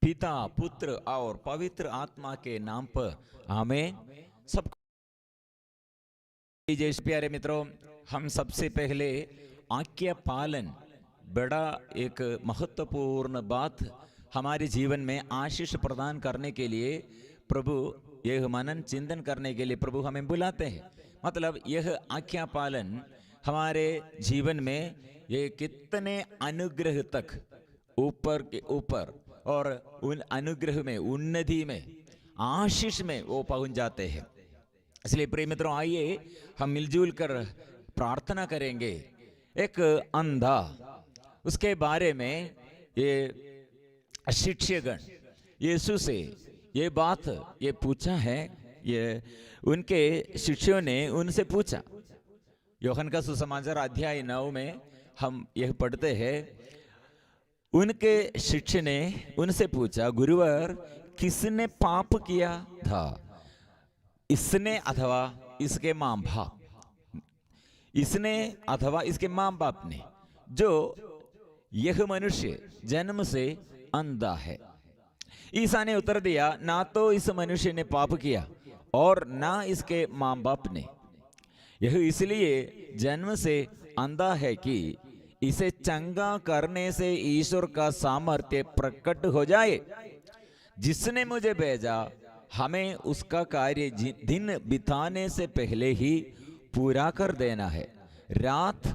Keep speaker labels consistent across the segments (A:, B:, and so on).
A: पिता, पुत्र और पवित्र आत्मा के नाम पर आमीन। सब जय प्यारे मित्रों, हम सबसे पहले आज्ञा पालन बड़ा एक महत्वपूर्ण बात हमारे जीवन में आशीष प्रदान करने के लिए प्रभु यह मनन चिंतन करने के लिए प्रभु हमें बुलाते हैं। मतलब यह आज्ञा पालन हमारे जीवन में ये कितने अनुग्रह तक ऊपर के ऊपर और उन अनुग्रह में, उन्नति में, आशीष में वो पहुंच जाते हैं। इसलिए प्रिय मित्रों, आइए हम मिलजुल कर प्रार्थना करेंगे। एक अंधा, उसके बारे में ये शिष्यगण यीशु से ये बात ये पूछा है। ये उनके शिष्यों ने उनसे पूछा। यूहन्ना का सुसमाचार अध्याय 9 में हम यह पढ़ते हैं। उनके शिष्य ने उनसे पूछा, गुरुवर, किसने पाप किया था, इसने अथवा इसके माँ बाप? इसने अथवा इसके माँ बाप ने, जो यह मनुष्य जन्म से अंधा है। ईसा ने उत्तर दिया, ना तो इस मनुष्य ने पाप किया और ना इसके माँ बाप ने। यह इसलिए जन्म से अंधा है कि इसे चंगा करने से ईश्वर का सामर्थ्य प्रकट हो जाए। जिसने मुझे भेजा, हमें उसका कार्य दिन बिताने से पहले ही पूरा कर देना है। रात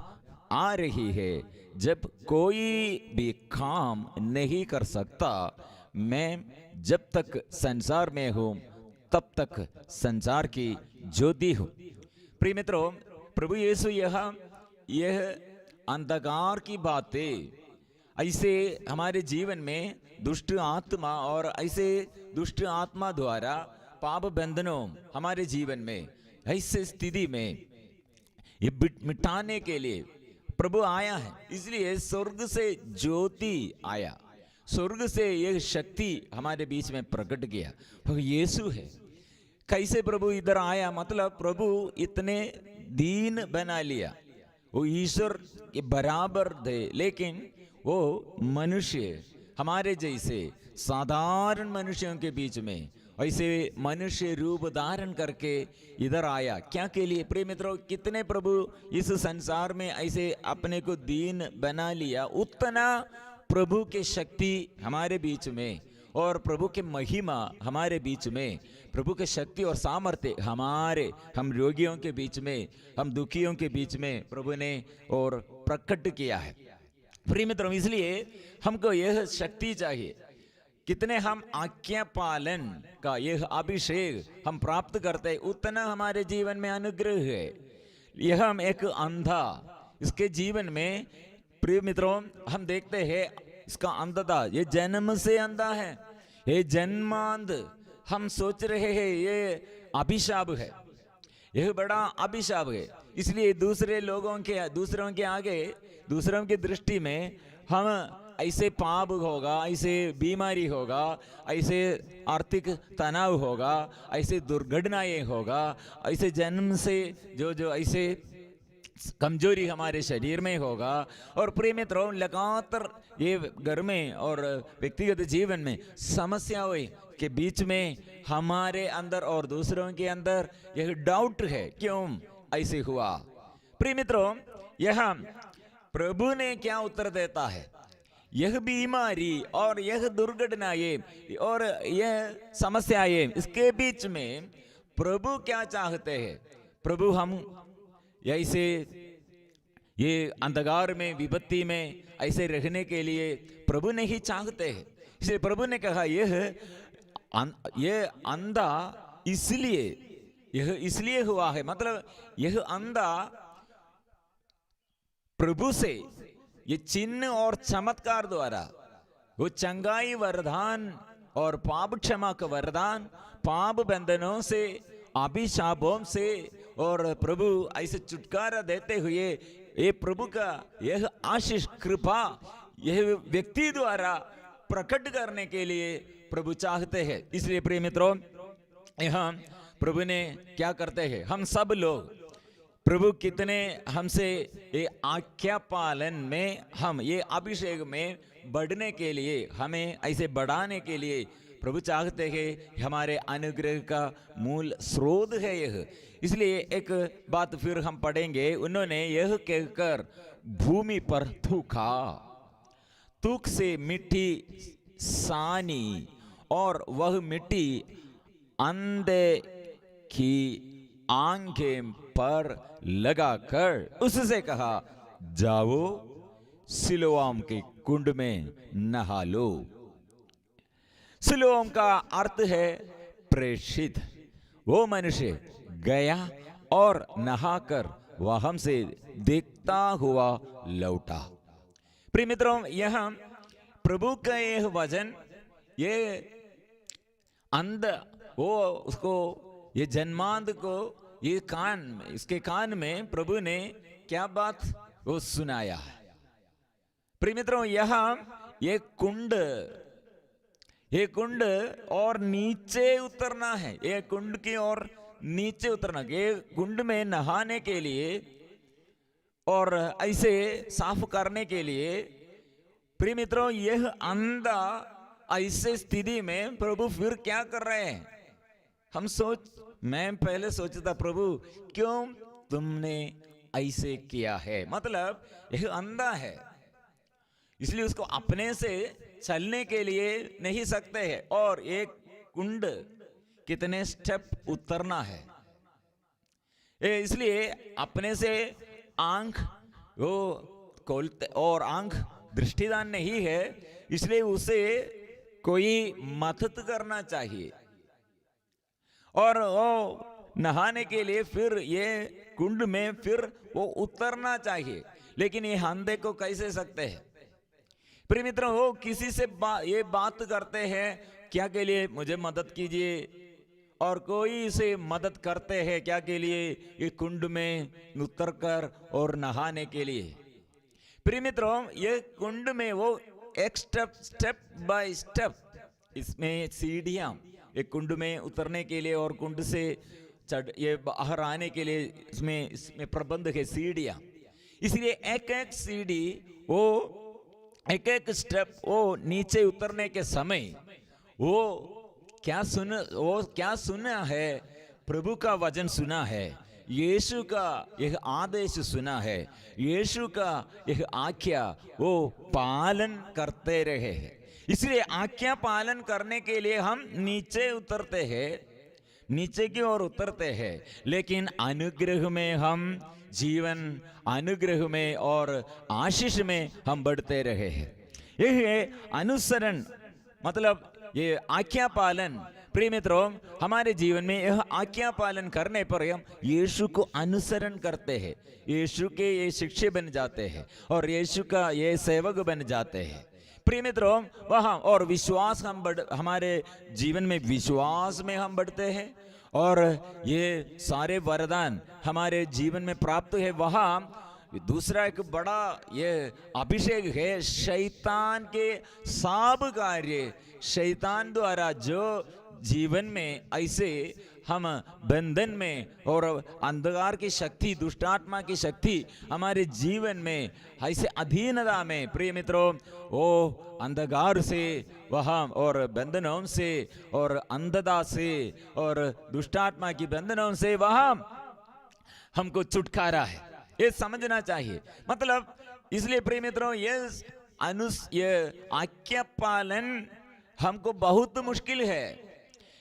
A: आ रही है जब कोई भी काम नहीं कर सकता। मैं जब तक संसार में हूं तब तक संसार की ज्योति हूं। प्रिय मित्रों, प्रभु यीशु यह अंधकार की बातें ऐसे हमारे जीवन में दुष्ट आत्मा और ऐसे दुष्ट आत्मा द्वारा पाप बंधनों हमारे जीवन में ऐसे स्थिति में ये मिटाने के लिए प्रभु आया है। इसलिए स्वर्ग से ज्योति आया, स्वर्ग से यह शक्ति हमारे बीच में प्रकट किया। तो यीशु है। कैसे प्रभु इधर आया? मतलब प्रभु इतने दीन बना लिया। वो ईश्वर के बराबर थे, लेकिन वो मनुष्य, हमारे जैसे साधारण मनुष्यों के बीच में ऐसे मनुष्य रूप धारण करके इधर आया। क्या के लिए? प्रिय मित्रों, कितने प्रभु इस संसार में ऐसे अपने को दीन बना लिया, उतना प्रभु की शक्ति हमारे बीच में और प्रभु के महिमा हमारे बीच में, प्रभु के शक्ति और सामर्थ्य हम रोगियों के बीच में, हम दुखियों के बीच में प्रभु ने और प्रकट किया है। प्रिय मित्रों, इसलिए हमको यह शक्ति चाहिए। कितने हम आज्ञा पालन का यह अभिषेक हम प्राप्त करते, उतना हमारे जीवन में अनुग्रह है। यह हम एक अंधा, इसके जीवन में प्रिय मित्रों हम देखते हैं इसका अंधता, ये जन्म से अंधा है, ये जन्मांध। हम सोच रहे हैं ये अभिशाप है, यह बड़ा अभिशाप है। इसलिए दूसरों के आगे, दूसरों की दृष्टि में हम ऐसे पाप होगा, ऐसे बीमारी होगा, ऐसे आर्थिक तनाव होगा, ऐसे दुर्घटनाएं होगा, ऐसे जन्म से जो ऐसे कमजोरी हमारे शरीर में होगा। और प्रिय मित्रों, लगातार ये घर में और व्यक्तिगत जीवन में समस्याओं के बीच में हमारे अंदर और दूसरों के अंदर यह डाउट है, क्यों ऐसे हुआ? प्रिय मित्रों, यह प्रभु ने क्या उत्तर देता है? यह बीमारी और यह दुर्घटनाएं और यह समस्याएं, इसके बीच में प्रभु क्या चाहते हैं? प्रभु हम ऐसे ये अंधकार में, विपत्ति में ऐसे रहने के लिए प्रभु नहीं चाहते हैं। इसलिए प्रभु ने कहा यह अंधा इसलिए हुआ है। मतलब यह अंधा प्रभु से ये चिन्ह और चमत्कार द्वारा वो चंगाई वरदान और पाप क्षमा का वरदान, पाप बंधनों से, अभिशापों से और प्रभु ऐसे छुटकारा देते हुए ये प्रभु का यह आशीष कृपा यह व्यक्ति द्वारा प्रकट करने के लिए प्रभु चाहते हैं। इसलिए प्रिय मित्रों, यहाँ प्रभु ने क्या करते हैं? हम सब लोग प्रभु कितने हमसे ये आज्ञा पालन में, हम ये अभिषेक में बढ़ने के लिए, हमें ऐसे बढ़ाने के लिए प्रभु चाहते हैं। हमारे अनुग्रह का मूल स्रोत है यह। इसलिए एक बात फिर हम पढ़ेंगे, उन्होंने यह कहकर भूमि पर थूका, थूक से मिट्टी सानी और वह मिट्टी अंधे की आंखें पर लगाकर उससे कहा, जाओ सिलोआम के कुंड में नहा लो। सिलोआम का अर्थ है प्रेषित। वो मनुष्य गया और नहाकर वहां से देखता हुआ लौटा। प्रिय मित्रों, यह प्रभु का यह वचन, ये अंध वो उसको, ये जन्मांध को, ये कान, इसके कान में प्रभु ने क्या बात वो सुनाया है। प्रिय मित्रों, ये कुंड और नीचे उतरना है, ये कुंड की ओर नीचे उतरना, ये कुंड में नहाने के लिए और ऐसे साफ करने के लिए। प्रिय मित्रों, यह अंधा ऐसे स्थिति में प्रभु फिर क्या कर रहे हैं? मैं पहले सोचता, प्रभु क्यों तुमने ऐसे किया है? मतलब यह अंधा है, इसलिए उसको अपने से चलने के लिए नहीं सकते हैं, और एक कुंड कितने स्टेप उतरना है, इसलिए अपने से आंख वो खोलते, और आंख दृष्टिदान नहीं है, इसलिए उसे कोई मदद करना चाहिए। और वो नहाने के लिए फिर ये कुंड में फिर वो उतरना चाहिए, लेकिन ये अंधे को कैसे सकते हैं? प्रिय मित्रों, वो किसी से ये बात करते हैं क्या के लिए, मुझे मदद कीजिए, और कोई से मदद करते हैं क्या के लिए, ये कुंड में उतरकर और नहाने के लिए। प्रिय मित्रों, ये कुंड में वो एक स्टेप बाय स्टेप, इसमें सीढ़ियां, एक कुंड में उतरने के लिए और कुंड से ये बाहर आने के लिए इसमें प्रबंध है सीढ़ियां। इसलिए एक एक सीढ़ी, वो एक एक स्टेप, वो नीचे उतरने के समय वो क्या सुना है? प्रभु का वचन सुना है, यीशु का यह आदेश सुना है, यीशु का यह आज्ञा वो पालन करते रहे हैं। इसलिए आज्ञा पालन करने के लिए हम नीचे उतरते हैं, नीचे की ओर उतरते हैं, लेकिन अनुग्रह में हम जीवन, अनुग्रह में और आशीष में हम बढ़ते रहे हैं। यह अनुसरण, मतलब ये आज्ञा पालन। प्रिय मित्रों, हमारे जीवन में यह आज्ञा पालन करने पर हम यीशु को अनुसरण करते हैं, यीशु के ये शिष्य बन जाते हैं और यीशु का ये सेवक बन जाते हैं। प्रिय मित्रों, वहाँ और विश्वास हमारे जीवन में विश्वास में हम बढ़ते हैं, और ये सारे वरदान हमारे जीवन में प्राप्त है। वहाँ दूसरा एक बड़ा ये अभिषेक है, शैतान के सब कार्य, शैतान द्वारा जो जीवन में ऐसे हम बंधन में और अंधकार की शक्ति, दुष्टात्मा की शक्ति हमारे जीवन में ऐसे अधीनता में, प्रिय मित्रों, वो अंधकार से वहाँ और बंधनों से और अंधता से और दुष्टात्मा की बंधनों से वहाँ हमको छुटकारा है, ये समझना चाहिए। मतलब इसलिए प्रिय मित्रों, ये आज्ञा पालन हमको बहुत मुश्किल है।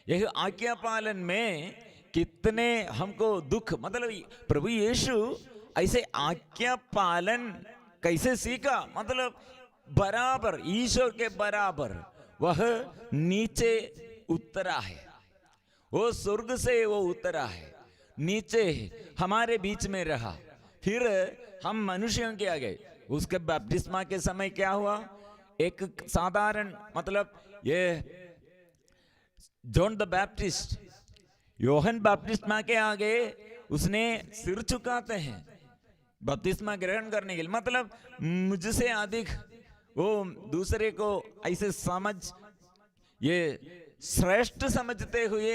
A: यह आज्ञा पालन में कितने हमको दुख, मतलब प्रभु यीशु ऐसे आज्ञा पालन कैसे सीखा? मतलब बराबर, ईश्वर के बराबर वह नीचे उतरा है, वो स्वर्ग से वो उतरा है, नीचे हमारे बीच में रहा, फिर हम मनुष्यों के आगे। उसके बपतिस्मा के समय क्या हुआ? एक साधारण, मतलब ये जॉन द बैप्टिस्ट, योहन बपतिस्मा के आगे उसने सिर झुकाते हैं बपतिस्मा ग्रहण करने के लिए। मतलब मुझसे अधिक वो दूसरे को ऐसे समझ, ये श्रेष्ठ समझते हुए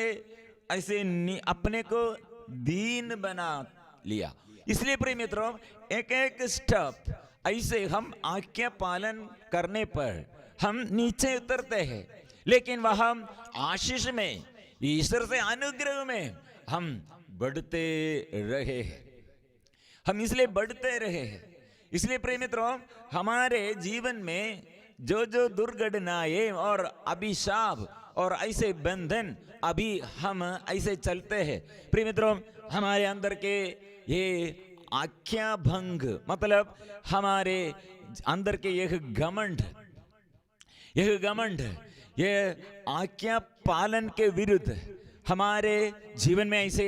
A: ऐसे अपने को दीन बना लिया। इसलिए प्रिय मित्रों, एक एक स्टेप ऐसे हम आज्ञा पालन करने पर हम नीचे उतरते हैं, लेकिन वह हम आशीष में, ईश्वर से अनुग्रह में हम बढ़ते रहे हैं। हम इसलिए बढ़ते रहे हैं। इसलिए प्रिय मित्रों, हमारे जीवन में जो जो दुर्घटनाएं और अभिशाप और ऐसे बंधन अभी हम ऐसे चलते हैं, प्रिय मित्रों, हमारे अंदर के ये आज्ञा भंग, मतलब हमारे अंदर के यह घमंड, ये आज्ञा पालन के विरुद्ध हमारे जीवन में ऐसे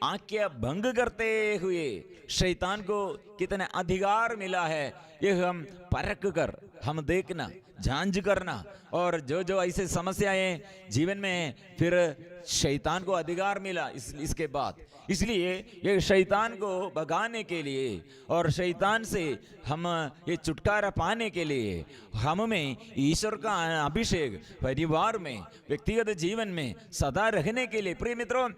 A: आज्ञा भंग करते हुए शैतान को कितना अधिकार मिला है, यह हम परख कर हम देखना, जांच करना, और जो जो ऐसे समस्याएं जीवन में फिर शैतान को अधिकार मिला इसके बाद, इसलिए ये शैतान को भगाने के लिए और शैतान से हम ये छुटकारा पाने के लिए हम में ईश्वर का अभिषेक परिवार में, व्यक्तिगत जीवन में सदा रहने के लिए, प्रिय मित्रों,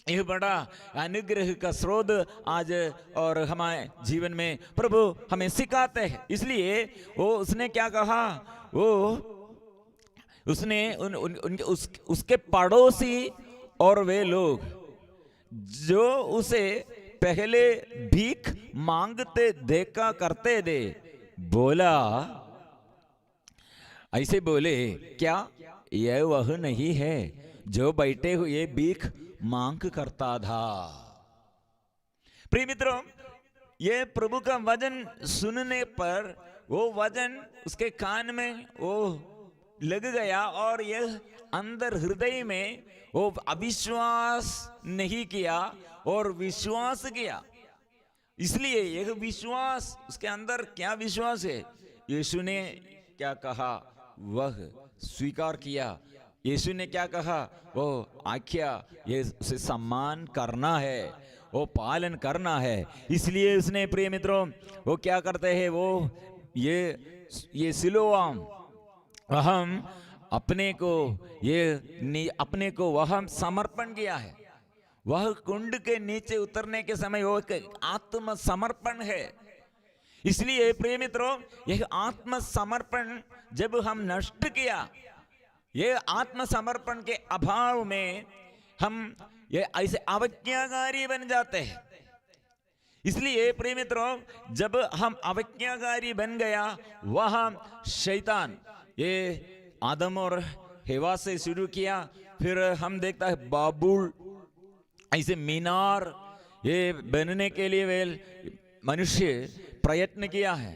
A: यह बड़ा अनुग्रह का स्रोत आज और हमारे जीवन में प्रभु हमें सिखाते हैं। इसलिए वो उसने क्या कहा, वो उसने उसके पड़ोसी और वे लोग जो उसे पहले भीख मांगते देखा करते थे, बोला, ऐसे बोले, क्या यह वह नहीं है जो बैठे हुए भीख मांग करता था। प्रिय मित्रों, ये प्रभु का वचन सुनने पर वो वचन उसके कान में वो लग गया और यह अंदर हृदय में वो अविश्वास नहीं किया और विश्वास किया। इसलिए यह विश्वास, उसके अंदर क्या विश्वास है, यीशु ने क्या कहा वह स्वीकार किया। यीशु ने क्या कहा, वो आज्ञा, ये उसे सम्मान करना है, वो पालन करना है। इसलिए उसने, प्रिय मित्रों, वो क्या करते हैं, वो ये सिलोआम हम अपने को वह समर्पण किया है। वह कुंड के नीचे उतरने के समय वो एक आत्म समर्पण है। इसलिए प्रिय मित्रों, यह आत्म समर्पण जब हम नष्ट किया, ये आत्मसमर्पण के अभाव में हम ये ऐसे अवज्ञाकारी बन जाते हैं। इसलिए प्रिय मित्रों, जब हम अवज्ञाकारी बन गया, वह शैतान ये आदम और हेवा से शुरू किया, फिर हम देखता है बाबुल, ऐसे मीनार ये बनने के लिए वे मनुष्य प्रयत्न किया है।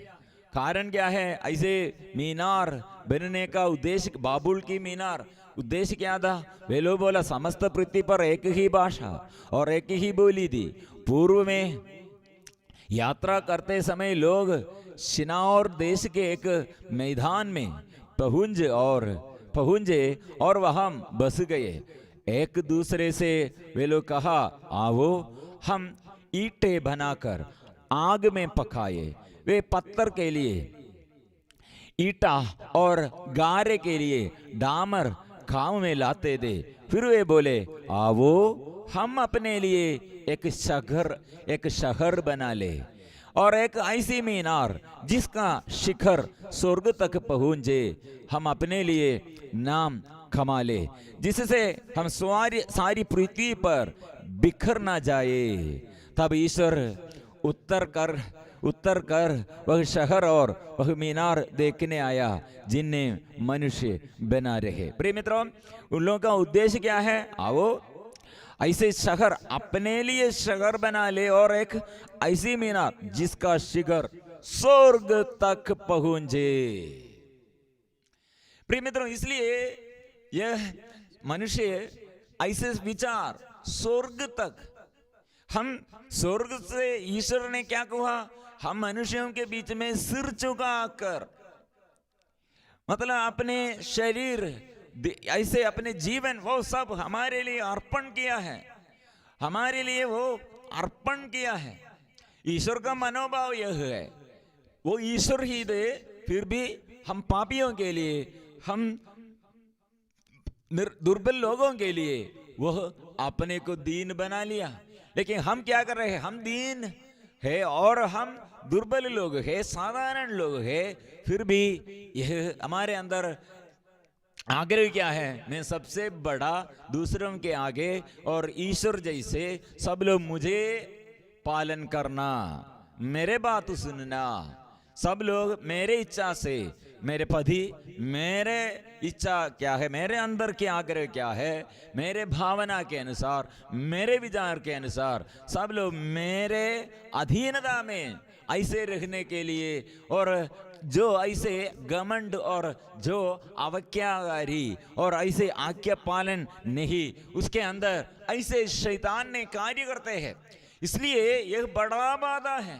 A: कारण क्या है, ऐसे मीनार बनने का उद्देश्य, बाबुल की मीनार उद्देश्य क्या था, वे लोग बोला समस्त पृथ्वी पर एक ही भाषा और एक ही बोली थी। पूर्व में यात्रा करते समय लोग शिनार देश के एक मैदान में पहुंचे और वहां बस गए। एक दूसरे से वे लोग कहा, आओ हम ईंटें बनाकर आग में पकाए। वे पत्थर के लिए ईटा और गारे के लिए डामर गांव में लाते थे। फिर वे बोले, आओ हम अपने लिए एक शहर बना ले और एक ऐसी मीनार जिसका शिखर स्वर्ग तक पहुंचे, हम अपने लिए नाम कमा ले, जिससे हम सारी पृथ्वी पर बिखर ना जाए। तब ईश्वर उत्तर कर वह शहर और वह मीनार देखने आया जिन्हें मनुष्य बना रहे। प्रिय मित्रों, उन लोगों का उद्देश्य क्या है, आओ ऐसे शहर, अपने लिए शहर बना ले और एक ऐसी मीनार जिसका शिखर स्वर्ग तक पहुंचे। प्रिय मित्रों, इसलिए यह मनुष्य ऐसे विचार स्वर्ग तक, हम स्वर्ग से ईश्वर ने क्या कहा, हम मनुष्यों के बीच में सिर झुकाकर, मतलब अपने शरीर ऐसे अपने जीवन वो सब हमारे लिए अर्पण किया है, हमारे लिए वो अर्पण किया है। ईश्वर का मनोभाव यह है, वो ईश्वर ही दे, फिर भी हम पापियों के लिए, हम दुर्बल लोगों के लिए वह अपने को दीन बना लिया। लेकिन हम क्या कर रहे हैं, हम दीन है और हम दुर्बल लोग हैं, साधारण लोग हैं, फिर भी यह हमारे अंदर आग्रह क्या है? मैं सबसे बड़ा दूसरों के आगे और ईश्वर जैसे सब लोग मुझे पालन करना, मेरे बात सुनना, सब लोग मेरे इच्छा से, मेरे पति मेरे इच्छा क्या है, मेरे अंदर के आग्रह क्या है, मेरे भावना के अनुसार, मेरे विचार के अनुसार सब लोग मेरे अधीनता में ऐसे रहने के लिए, और जो ऐसे घमंड और जो अवज्ञाकारी और ऐसे आज्ञा पालन नहीं, उसके अंदर ऐसे शैतान ने कार्य करते हैं। इसलिए यह बड़ा बाधा है।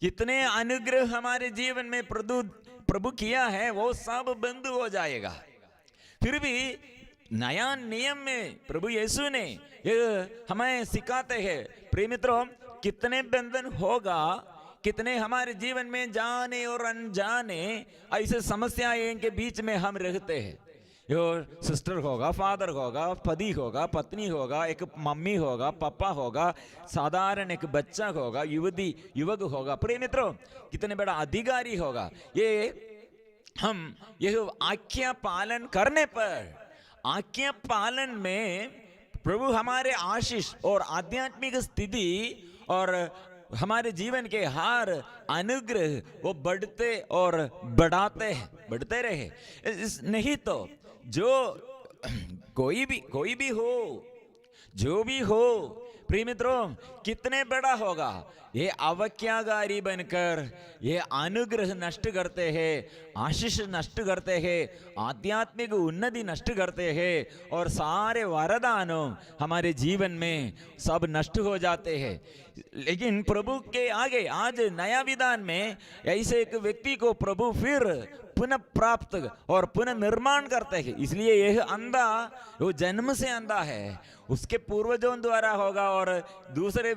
A: कितने अनुग्रह हमारे जीवन में प्रभु किया है वो सब बंद हो जाएगा। फिर भी नया नियम में प्रभु यीशु ने हमें सिखाते हैं, प्रिय मित्रों, कितने बंधन होगा, कितने हमारे जीवन में जाने और अनजाने ऐसे समस्याएं के बीच में हम रहते हैं। यो सिस्टर होगा, फादर होगा, पति होगा, पत्नी होगा, एक मम्मी होगा, पापा होगा, साधारण एक बच्चा होगा, युवती युवक होगा, प्रिय मित्रों कितने बड़ा अधिकारी होगा। ये हम यह आज्ञा पालन करने पर, आज्ञा पालन में प्रभु हमारे आशीष और आध्यात्मिक स्थिति और हमारे जीवन के हर अनुग्रह वो बढ़ते और बढ़ते रहे। नहीं तो जो कोई भी हो, जो भी हो, प्रिय मित्रों कितने बड़ा होगा, ये अवज्ञाकारी बनकर ये अनुग्रह नष्ट करते हैं, आशीष नष्ट करते हैं, आध्यात्मिक उन्नति नष्ट करते हैं, और सारे वरदानों हमारे जीवन में सब नष्ट हो जाते हैं। लेकिन प्रभु के आगे आज नया विधान में ऐसे एक व्यक्ति को प्रभु फिर पुनः प्राप्त और पुनः निर्माण करते हैं। इसलिए यह अंधा वो जन्म से अंधा है, उसके पूर्वजों द्वारा होगा और दूसरे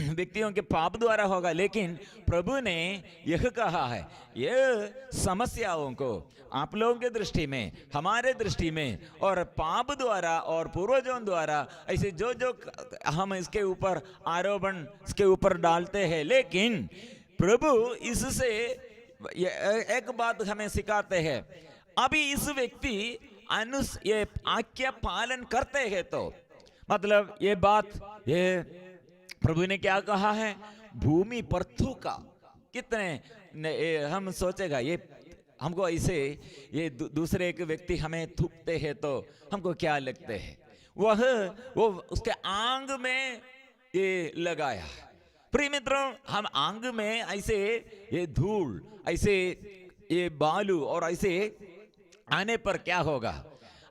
A: व्यक्तियों के पाप द्वारा होगा। लेकिन प्रभु ने यह कहा है, यह समस्याओं को आप लोगों के दृष्टि में, हमारे दृष्टि में, और पाप द्वारा और पूर्वजों द्वारा ऐसे जो हम इसके ऊपर आरोपण इसके ऊपर डालते हैं, लेकिन प्रभु इससे एक बात हमें सिखाते हैं। अभी इस व्यक्ति ये आज्ञा पालन करते हैं तो मतलब ये बात, ये प्रभु ने क्या कहा है, भूमि पर थूका। कितने हम सोचेगा ये हमको ऐसे ये दूसरे एक व्यक्ति हमें थूकते हैं तो हमको क्या लगते हैं, वो उसके आंग में ये लगाया। प्रिय मित्रों हम आंग में ऐसे ये धूल, ऐसे ये बालू और ऐसे आने पर क्या होगा,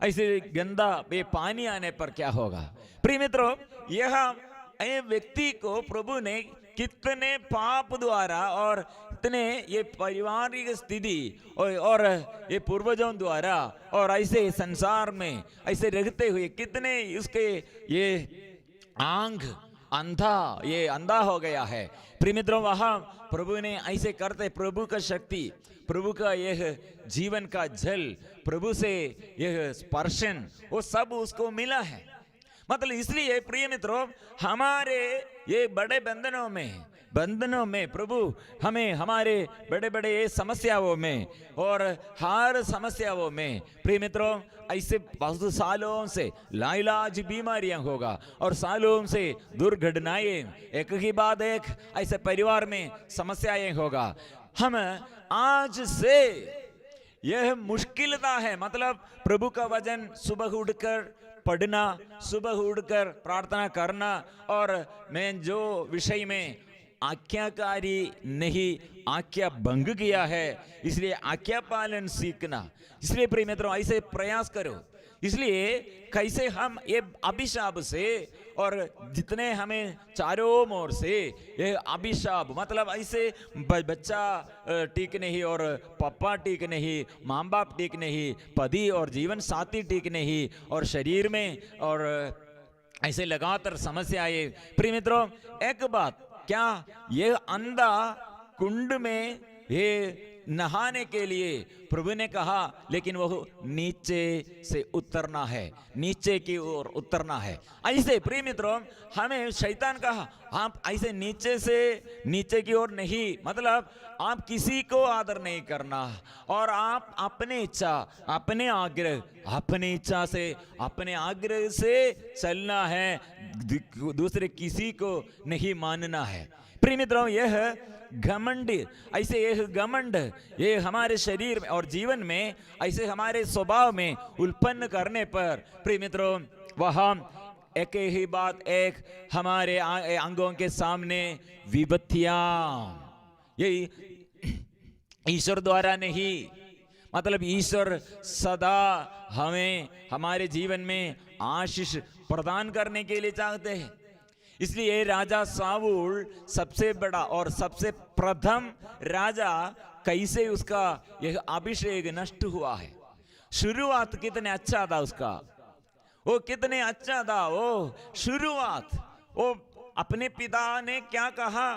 A: ऐसे गंदा ये पानी आने पर क्या होगा। प्रिय मित्रों यह व्यक्ति को प्रभु ने कितने पाप द्वारा और इतने ये पारिवारिक स्थिति और ये पूर्वजों द्वारा और ऐसे संसार में ऐसे रहते हुए कितने उसके ये आंख अंधा हो गया है। प्रिय मित्रों वहां प्रभु ने ऐसे करते, प्रभु का शक्ति, प्रभु का यह जीवन का जल, प्रभु से यह स्पर्शन वो सब उसको मिला है। मतलब इसलिए प्रिय मित्रों हमारे ये बड़े बंधनों में प्रभु हमें हमारे बड़े बड़े ये समस्याओं में और हर समस्याओं में प्रिय मित्रों ऐसे बहुत सालों से लाइलाज बीमारियां होगा और सालों से दुर्घटनाएं एक के बाद एक ऐसे परिवार में समस्याएं होगा। हम आज से यह मुश्किलता है, मतलब प्रभु का वचन सुबह उठकर पढ़ना, सुबह उठकर प्रार्थना करना, और मैं जो विषय में आज्ञाकारी नहीं आज्ञा भंग किया है इसलिए आज्ञा पालन सीखना। इसलिए प्रिय मित्रों ऐसे प्रयास करो। इसलिए कैसे हम ये अभिशाप से और जितने हमें चारों ओर से ये अभिशाप, मतलब ऐसे बच्चा ठीक नहीं और पापा ठीक नहीं, माँ बाप ठीक नहीं, पति और जीवन साथी ठीक नहीं, और शरीर में और ऐसे लगातार समस्याएं। प्रिय मित्रों एक बात, क्या ये अंधा कुंड में ये नहाने के लिए प्रभु ने कहा, लेकिन वो नीचे से उतरना है, नीचे की ओर उतरना है। ऐसे प्रिय मित्रों, हमें शैतान कहा आप ऐसे नीचे से नीचे की ओर नहीं, मतलब आप किसी को आदर नहीं करना और आप अपने इच्छा, अपने आग्रह, अपनी इच्छा से, अपने आग्रह से चलना है, दूसरे किसी को नहीं मानना है। प्रिय मित्रों, यह घमंड, ऐसे यह घमंड ये हमारे शरीर में और जीवन में, ऐसे हमारे स्वभाव में उत्पन्न करने पर प्रिय मित्रों, वह एक ही बात, एक हमारे अंगों के सामने विपत्तियां, यही ईश्वर द्वारा नहीं, मतलब ईश्वर सदा हमें हमारे जीवन में आशीष प्रदान करने के लिए चाहते हैं। इसलिए राजा साऊल सबसे बड़ा और सबसे प्रथम राजा, कैसे उसका यह अभिषेक नष्ट हुआ है। शुरुआत कितने अच्छा था उसका, वो कितने अच्छा था वो शुरुआत। वो अपने पिता ने क्या कहा,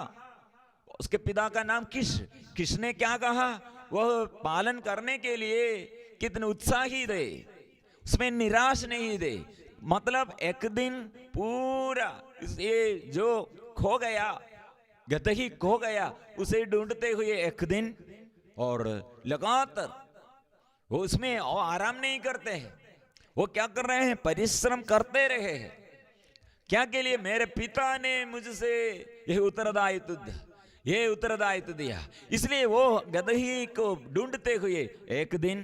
A: उसके पिता का नाम किश ने क्या कहा, वह पालन करने के लिए कितने उत्साही थे, उसमें निराश नहीं थे। मतलब एक दिन पूरा ये जो खो गया, गदही खो गया, उसे ढूंढते हुए एक दिन और लगातार वो उसमें और आराम नहीं करते हैं। वो क्या कर रहे हैं, परिश्रम करते रहे हैं। क्या के लिए, मेरे पिता ने मुझसे यह उत्तरदायित्व दिया। इसलिए वो गदही को ढूंढते हुए एक दिन,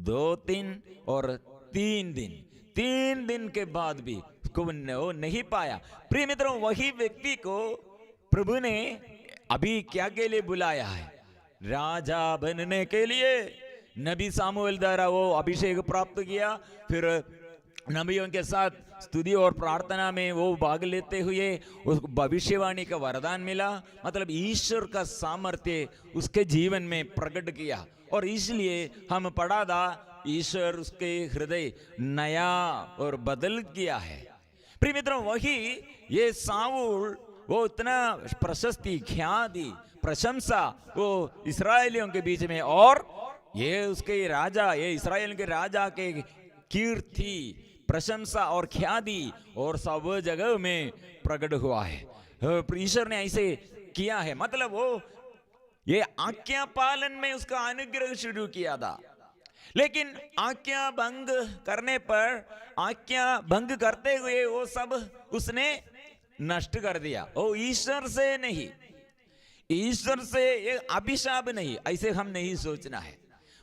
A: 2 दिन और 3 दिन, 3 दिन के बाद भी उसको वो नहीं पाया। प्रिय मित्रों, वही व्यक्ति को प्रभु ने अभी क्या के लिए बुलाया है, राजा बनने के लिए। नबी सामुएल द्वारा वो अभिषेक प्राप्त किया, फिर नबियों के साथ स्तुति और प्रार्थना में वो भाग लेते हुए उसको भविष्यवाणी का वरदान मिला। मतलब ईश्वर का सामर्थ्य उसके जीवन में प्रकट किया, और इसलिए हम पढ़ा था, ईश्वर उसके हृदय नया और बदल किया है। प्रिय मित्रों, वही ये साऊल, वो इतना प्रशस्ति, ख्याति, प्रशंसा वो इस्राएलियों के बीच में, और ये उसके राजा, ये इस्राएल के राजा के कीर्ति, प्रशंसा और ख्याति और सब जगह में प्रकट हुआ है। ईश्वर ने ऐसे किया है। मतलब वो ये आज्ञा पालन में उसका अनुग्रह शुरू किया था, लेकिन आज्ञा भंग करने पर, आज्ञा भंग करते हुए वो सब उसने नष्ट कर दिया। वो ईश्वर से नहीं, ईश्वर से ये अभिशाप नहीं, ऐसे हम नहीं सोचना है।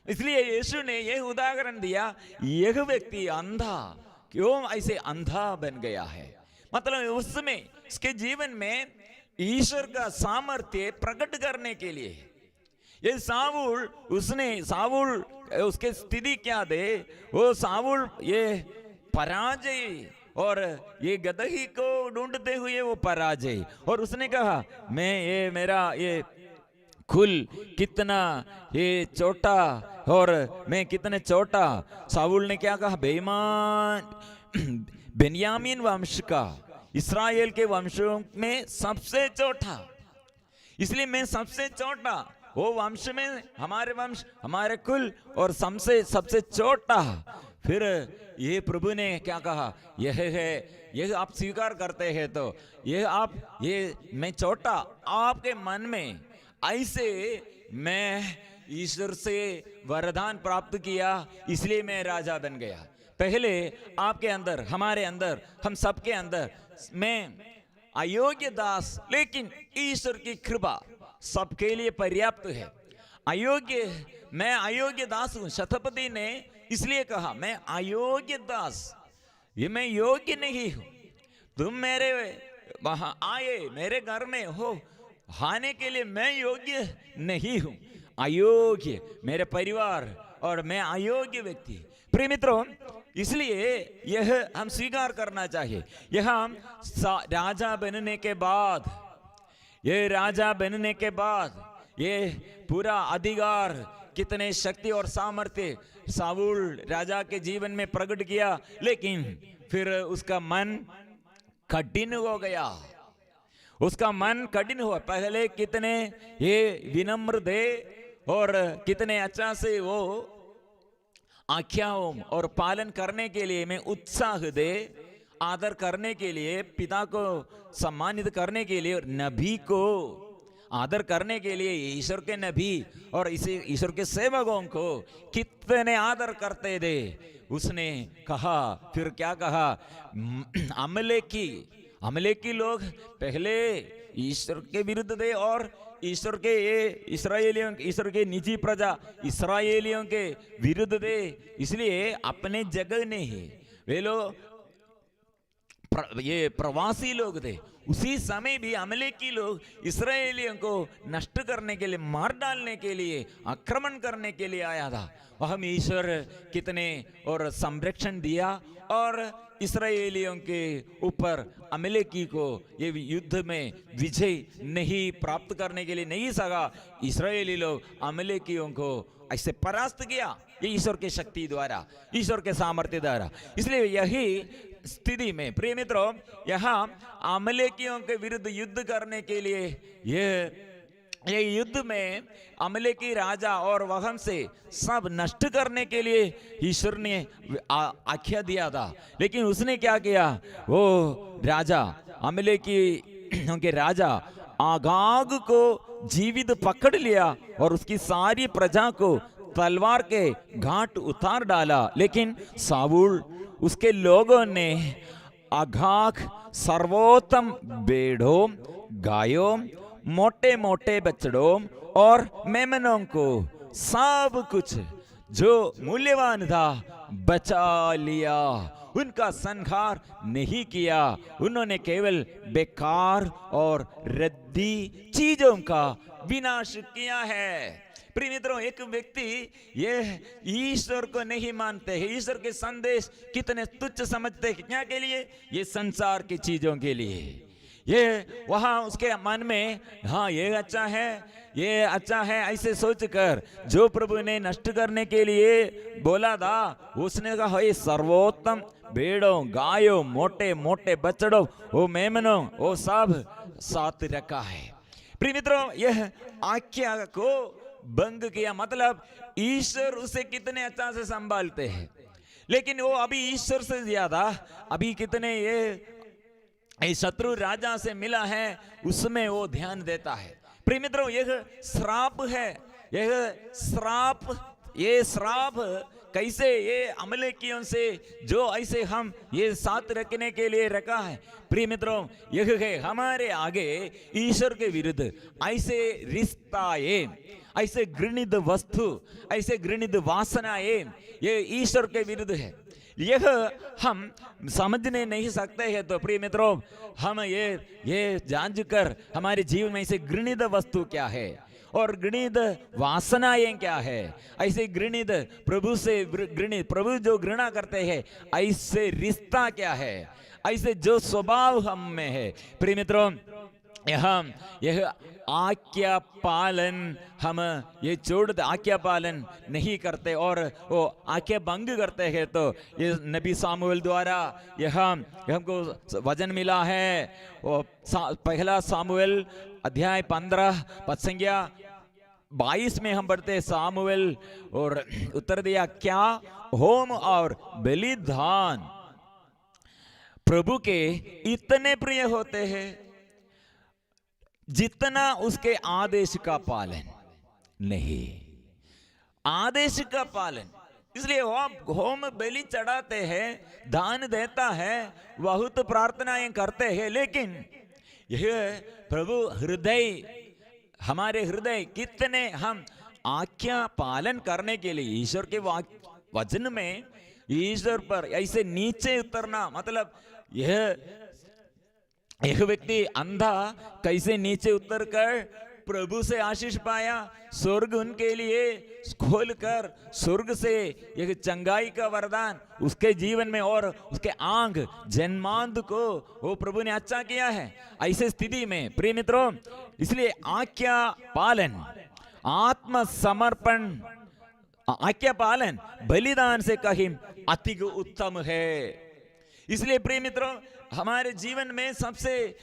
A: इसलिए यीशु ने यह उदाहरण दिया, यह व्यक्ति अंधा क्यों ऐसे अंधा बन गया है। मतलब उसमें, उसके जीवन में ईश्वर का सामर्थ्य प्रकट करने के लिए ये साऊल, साऊल उसके स्थिति क्या थे, वो साऊल ये पराजय, और ये गदही को ढूंढते हुए वो पराजय, और उसने कहा मैं ये मेरा ये खुल कितना ये छोटा, और मैं कितने छोटा। साऊल ने क्या कहा, बेईमान, बेन्यामीन वंश का, इस्राएल के वंशों में सबसे छोटा, इसलिए मैं सबसे छोटा, वो वंश में हमारे वंश, हमारे कुल और सबसे छोटा। फिर ये प्रभु ने क्या कहा, यह है, यह आप स्वीकार करते हैं तो यह आप, ये मैं छोटा, आपके मन में ऐसे मैं ईश्वर से वरदान प्राप्त किया, इसलिए मैं राजा बन गया। पहले आपके अंदर, हमारे अंदर, हम सबके अंदर, मैं अयोग्य दास, लेकिन ईश्वर की कृपा सबके लिए पर्याप्त है। मैं अयोग्य दास हूं। शतपति ने इसलिए कहा मैं अयोग्य दास, ये मैं योग्य नहीं हूं, तुम मेरे वहां आए, मेरे घर में हो, आने के लिए मैं योग्य नहीं हूं, अयोग्य मेरे परिवार, और मैं अयोग्य व्यक्ति। प्रिय मित्रों, इसलिए यह हम स्वीकार करना चाहिए। यह राजा बनने के बाद, ये राजा बनने के बाद ये पूरा अधिकार, कितने शक्ति और सामर्थ्य साऊल राजा के जीवन में प्रकट किया, लेकिन फिर उसका मन कठिन हो गया, उसका मन कठिन हुआ। पहले कितने ये विनम्र थे, और कितने अच्छा से वो आज्ञाओं और पालन करने के लिए मैं उत्साह दे, आदर करने के लिए, पिता को सम्मानित करने के लिए, और नबी को आदर करने के लिए ईश्वर के नबी और इसे ईश्वर के सेवकों को कितने आदर करते थे। उसने कहा, फिर क्या कहा, अमलेकी लोग पहले ईश्वर के विरुद्ध थे और ईश्वर के ये इस्राएलियों, ईश्वर के निजी प्रजा इस्राएलियों के विरुद्ध थे, इसलिए अपने जगह नहीं, वे लोग ये प्रवासी लोग थे। उसी समय भी अमलेकी लोग इस्राएलियों को नष्ट करने के लिए, मार डालने के लिए, आक्रमण करने के लिए आया था। वह ईश्वर कितने और संरक्षण दिया और इस्राएलियों के ऊपर अमलेकी को ये युद्ध में विजय नहीं प्राप्त करने के लिए नहीं सका। इस्राएली लोग अमलेकियों को ऐसे परास्त किया, ये ईश्वर की शक्ति द्वारा, ईश्वर के सामर्थ्य द्वारा। इसलिए यही स्थिति में प्रिय मित्रों, यहाँ अमलेकियों के विरुद्ध युद्ध करने के लिए ये युद्ध में अमलेकी राजा और वहन से सब नष्ट करने के लिए ईश्वर ने आज्ञा दिया था। लेकिन उसने क्या किया, वो राजा अमलेकी के राजा आगाग को जीवित पकड़ लिया और उसकी सारी प्रजा को तलवार के घाट उतार डाला। लेकिन सावुल उसके लोगों ने अगाग सर्वोत्तम भेड़ों, गायों, मोटे मोटे बछड़ों और मेमनों को, सब कुछ जो मूल्यवान था बचा लिया। उनका संहार नहीं किया, उन्होंने केवल बेकार और रद्दी चीजों का विनाश किया है। प्रिय मित्रों, एक व्यक्ति ये ईश्वर को नहीं मानते हैं, ईश्वर के संदेश कितने तुच्छ समझते हैं, क्या के लिए, ये संसार की चीजों के लिए। ये वहां उसके मन में, हाँ ये अच्छा है, ये अच्छा है, ऐसे सोचकर जो प्रभु ने नष्ट करने के लिए बोला था, उसने कहा ये सर्वोत्तम भेड़ों, गायों, मोटे मोटे बछड़ों, वो मेमनों, वो सब साथ रखा है। प्रिय मित्रों, यह आज्ञा को भंग किया, मतलब ईश्वर उसे कितने अच्छा से संभालते हैं, लेकिन वो अभी ईश्वर से ज्यादा अभी कितने ये शत्रु राजा से मिला है, उसमें वो ध्यान देता है। प्रिय मित्रों, यह श्राप है, ये श्राप कैसे ये अमलेकियों से जो ऐसे हम ये साथ रखने के लिए रखा है। प्रिय मित्रों, यह है हमारे आगे ईश्वर के विरुद्ध ऐसे रिश्ताएं, ऐसे घृणित वस्तु, ऐसे घृणित वासनाएं, ये ईश्वर के विरुद्ध है। यह हम समझने नहीं सकते हैं। तो प्रिय मित्रों, हम ये जानकर हमारे जीवन में ऐसे घृणित वस्तु क्या है और घृणित वासनाएं क्या है, ऐसे घृणित प्रभु से घृणित, प्रभु जो घृणा करते हैं, ऐसे रिश्ता क्या है, ऐसे जो स्वभाव हम में है। प्रिय मित्रों, यह आज्ञा पालन हम ये छोड़, आज्ञा पालन नहीं करते और वो आज्ञा भंग करते हैं। तो ये नबी सामुएल द्वारा यह हमको वचन मिला है। वो पहला सामुएल अध्याय 15 पद संख्या 22 में हम पढ़ते हैं, सामुएल और उत्तर दिया, क्या होम और बलिदान प्रभु के इतने प्रिय होते हैं जितना उसके आदेश का पालन नहीं। आदेश का पालन, इसलिए होम बलि चढ़ाते हैं, दान देता है, बहुत प्रार्थनाएं करते हैं, लेकिन यह प्रभु हृदय, हमारे हृदय कितने हम आज्ञा पालन करने के लिए ईश्वर के वचन में ईश्वर पर ऐसे नीचे उतरना, मतलब यह व्यक्ति अंधा कैसे नीचे उतरकर प्रभु से आशीष पाया, स्वर्ग उनके लिए खोलकर स्वर्ग से एक चंगाई का वरदान उसके जीवन में और उसके आंख जन्मांध को वो प्रभु ने अच्छा किया है। ऐसे स्थिति में प्रिय मित्रों, इसलिए आज्ञा पालन, आत्म समर्पण, आज्ञा पालन बलिदान से कहीं अति उत्तम है। इसलिए प्रिय मित्रों, हमारे जीवन में सबसे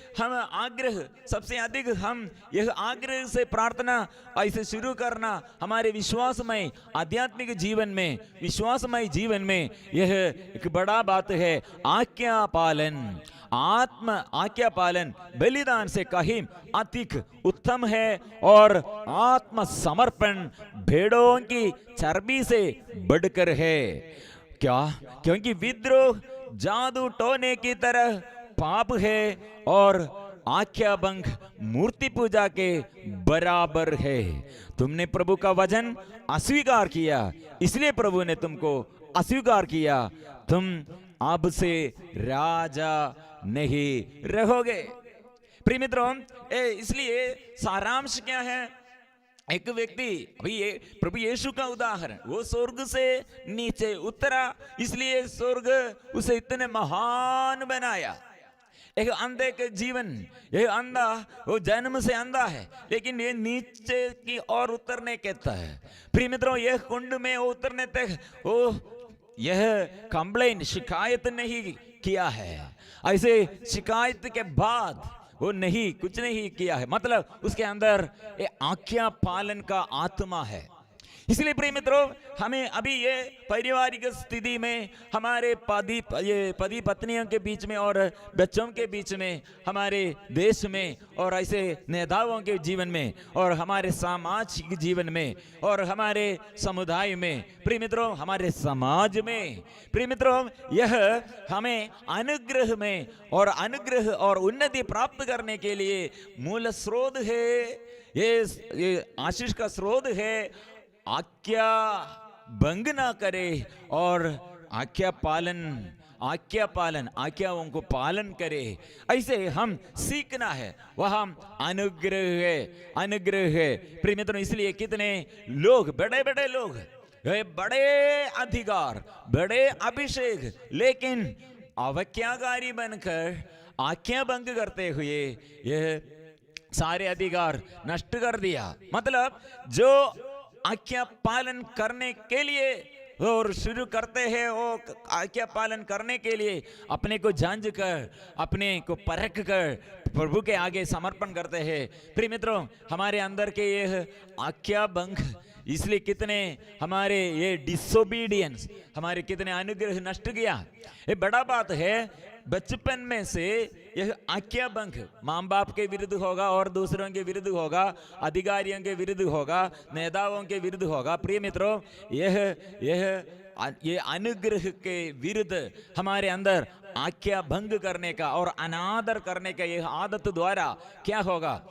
A: अधिक हम यह आग्रह से प्रार्थना ऐसे शुरू करना, हमारे विश्वासमय आध्यात्मिक जीवन में, विश्वासमय जीवन में यह एक बड़ा बात है। आज्ञा पालन, आज्ञा पालन बलिदान से कहीं अधिक उत्तम है और आत्म समर्पण भेड़ों की चर्बी से बढ़कर है। क्या? क्योंकि विद्रोह जादू टोने की तरह पाप है और आज्ञा भंग मूर्ति पूजा के बराबर है। तुमने प्रभु का वचन अस्वीकार किया, इसलिए प्रभु ने तुमको अस्वीकार किया। तुम अब से राजा नहीं रहोगे। प्रिय मित्रों, इसलिए सारांश क्या है? एक व्यक्ति, अभी ये प्रभु यीशु का उदाहरण, वो स्वर्ग से नीचे उतरा, इसलिए स्वर्ग उसे इतने महान बनाया। एक अंधे के जीवन, ये अंधा वो जन्म से अंधा है, लेकिन ये नीचे की ओर उतरने कहता है। प्रिय मित्रों, यह कुंड में वो उतरने तक वो यह कंप्लेन, शिकायत नहीं किया है। ऐसे शिकायत के बाद वो नहीं, कुछ नहीं किया है, मतलब उसके अंदर ये आज्ञा पालन का आत्मा है। इसलिए प्रिय मित्रों, हमें अभी ये पारिवारिक स्थिति में हमारे पति पत्नियों के बीच में और बच्चों के बीच में, हमारे देश में और ऐसे नेताओं के जीवन में और हमारे सामाजिक जीवन में और हमारे समुदाय में, प्रिय मित्रों हमारे समाज में, प्रिय मित्रों यह हमें अनुग्रह में और अनुग्रह और उन्नति प्राप्त करने के लिए मूल स्रोत है। ये आशीष का स्रोत है। आज्ञा भंग ना करे और आज्ञा पालन आज्ञाओं को पालन करे, ऐसे हम सीखना है। वह अनुग्रह है प्रिय मित्रों। इसलिए कितने लोग, बड़े बड़े लोग, बड़े अधिकार, बड़े अभिषेक, लेकिन अवज्ञाकारी बनकर आज्ञा भंग करते हुए यह सारे अधिकार नष्ट कर दिया। मतलब जो आज्ञा पालन करने के लिए और शुरू करते हैं, वो आज्ञा पालन करने के लिए अपने को जांच कर, अपने को परख कर प्रभु के आगे समर्पण करते हैं। प्रिय मित्रों, हमारे अंदर के यह आज्ञा भंग, इसलिए कितने हमारे ये डिसोबीडियंस, हमारे कितने अनुग्रह नष्ट किया। ये बड़ा बात है। बचपन में से यह आज्ञा भंग माँ बाप के विरुद्ध होगा और दूसरों के विरुद्ध होगा, अधिकारियों के विरुद्ध होगा, नेताओं के विरुद्ध होगा। प्रिय मित्रों, ये अनुग्रह के विरुद्ध हमारे अंदर आज्ञा भंग करने का और अनादर करने का यह आदत द्वारा क्या होगा?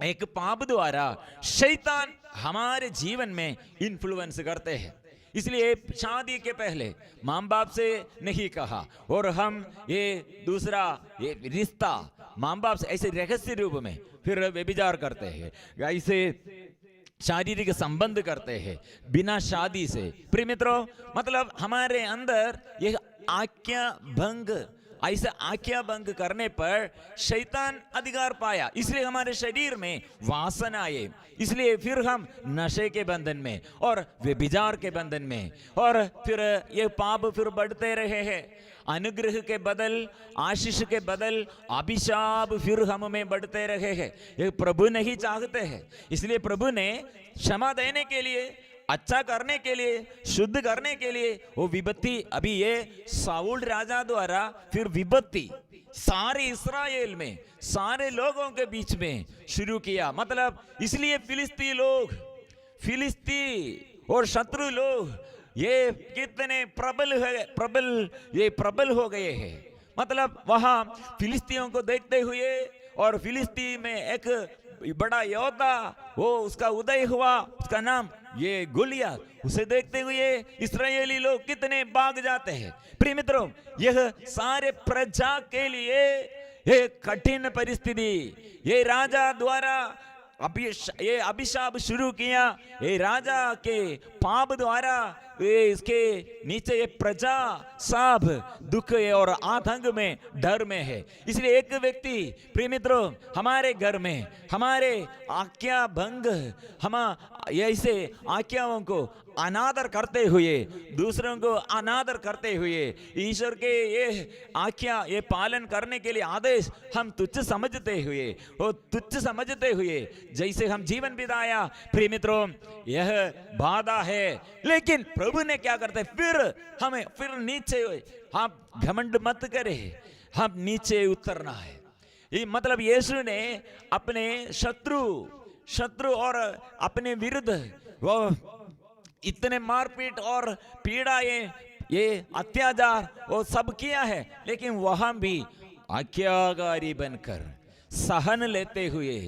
A: एक पाप द्वारा शैतान हमारे जीवन में इन्फ्लुएंस करते हैं। इसलिए शादी के पहले माँ बाप से नहीं कहा, और हम ये दूसरा ये रिश्ता माँ बाप से ऐसे रहस्य रूप में फिर व्यभिचार करते हैं, ऐसे शारीरिक संबंध करते हैं बिना शादी से। प्रिय मित्रों, मतलब हमारे अंदर यह आज्ञा भंग, ऐसा आज्ञा भंग करने पर शैतान अधिकार पाया, इसलिए हमारे शरीर में वासना आए, इसलिए फिर हम नशे के बंधन में और व्यभिचार के बंधन में, और फिर ये पाप फिर बढ़ते रहे हैं। अनुग्रह के बदल, आशीष के बदल अभिशाप फिर हम में बढ़ते रहे हैं। ये प्रभु नहीं चाहते हैं। इसलिए प्रभु ने क्षमा देने के लिए, अच्छा करने के लिए, शुद्ध करने के लिए वो विपत्ति, अभी ये साउल राजा द्वारा फिर विपत्ति सारे इस्राएल में, सारे लोगों के बीच में शुरू किया। मतलब इसलिए फिलिस्ती और शत्रु लोग ये कितने प्रबल हो गए हैं। मतलब वहां फिलिस्तियों को देखते हुए, और फिलिस्ती में एक बड़ा योद्धा, वो उसका उदय हुआ, उसका नाम ये गोलियत, उसे देखते हुए इस्राएली लोग कितने भाग जाते हैं। प्रिय मित्रों, यह सारे प्रजा के लिए एक कठिन परिस्थिति, ये राजा द्वारा ये अभिशाप शुरू किया, ये राजा के पाप द्वारा ये इसके नीचे ये प्रजा सब दुख और आतंक में, डर में है। इसलिए एक व्यक्ति प्रिय मित्रों हमारे घर में हमारे आज्ञा भंग, हम ऐसे आज्ञाओं को अनादर करते हुए, दूसरों को अनादर करते हुए, ईश्वर के ये आज्ञा ये पालन करने के लिए आदेश हम तुच्छ समझते हुए, वो तुच्छ समझते हुए जैसे हम जीवन बिताया, प्रिय मित्रों यह बाधा है। लेकिन प्रभु ने क्या करते, फिर हमें फिर नीचे, आप घमंड मत करें, हम नीचे उतरना है। ये मतलब यीशु ने अपने शत्रु और अपने विरुद्ध वो इतने मारपीट और पीड़ा ये अत्याचार वो सब किया है, लेकिन वहां भी आज्ञाकारी बनकर सहन लेते हुए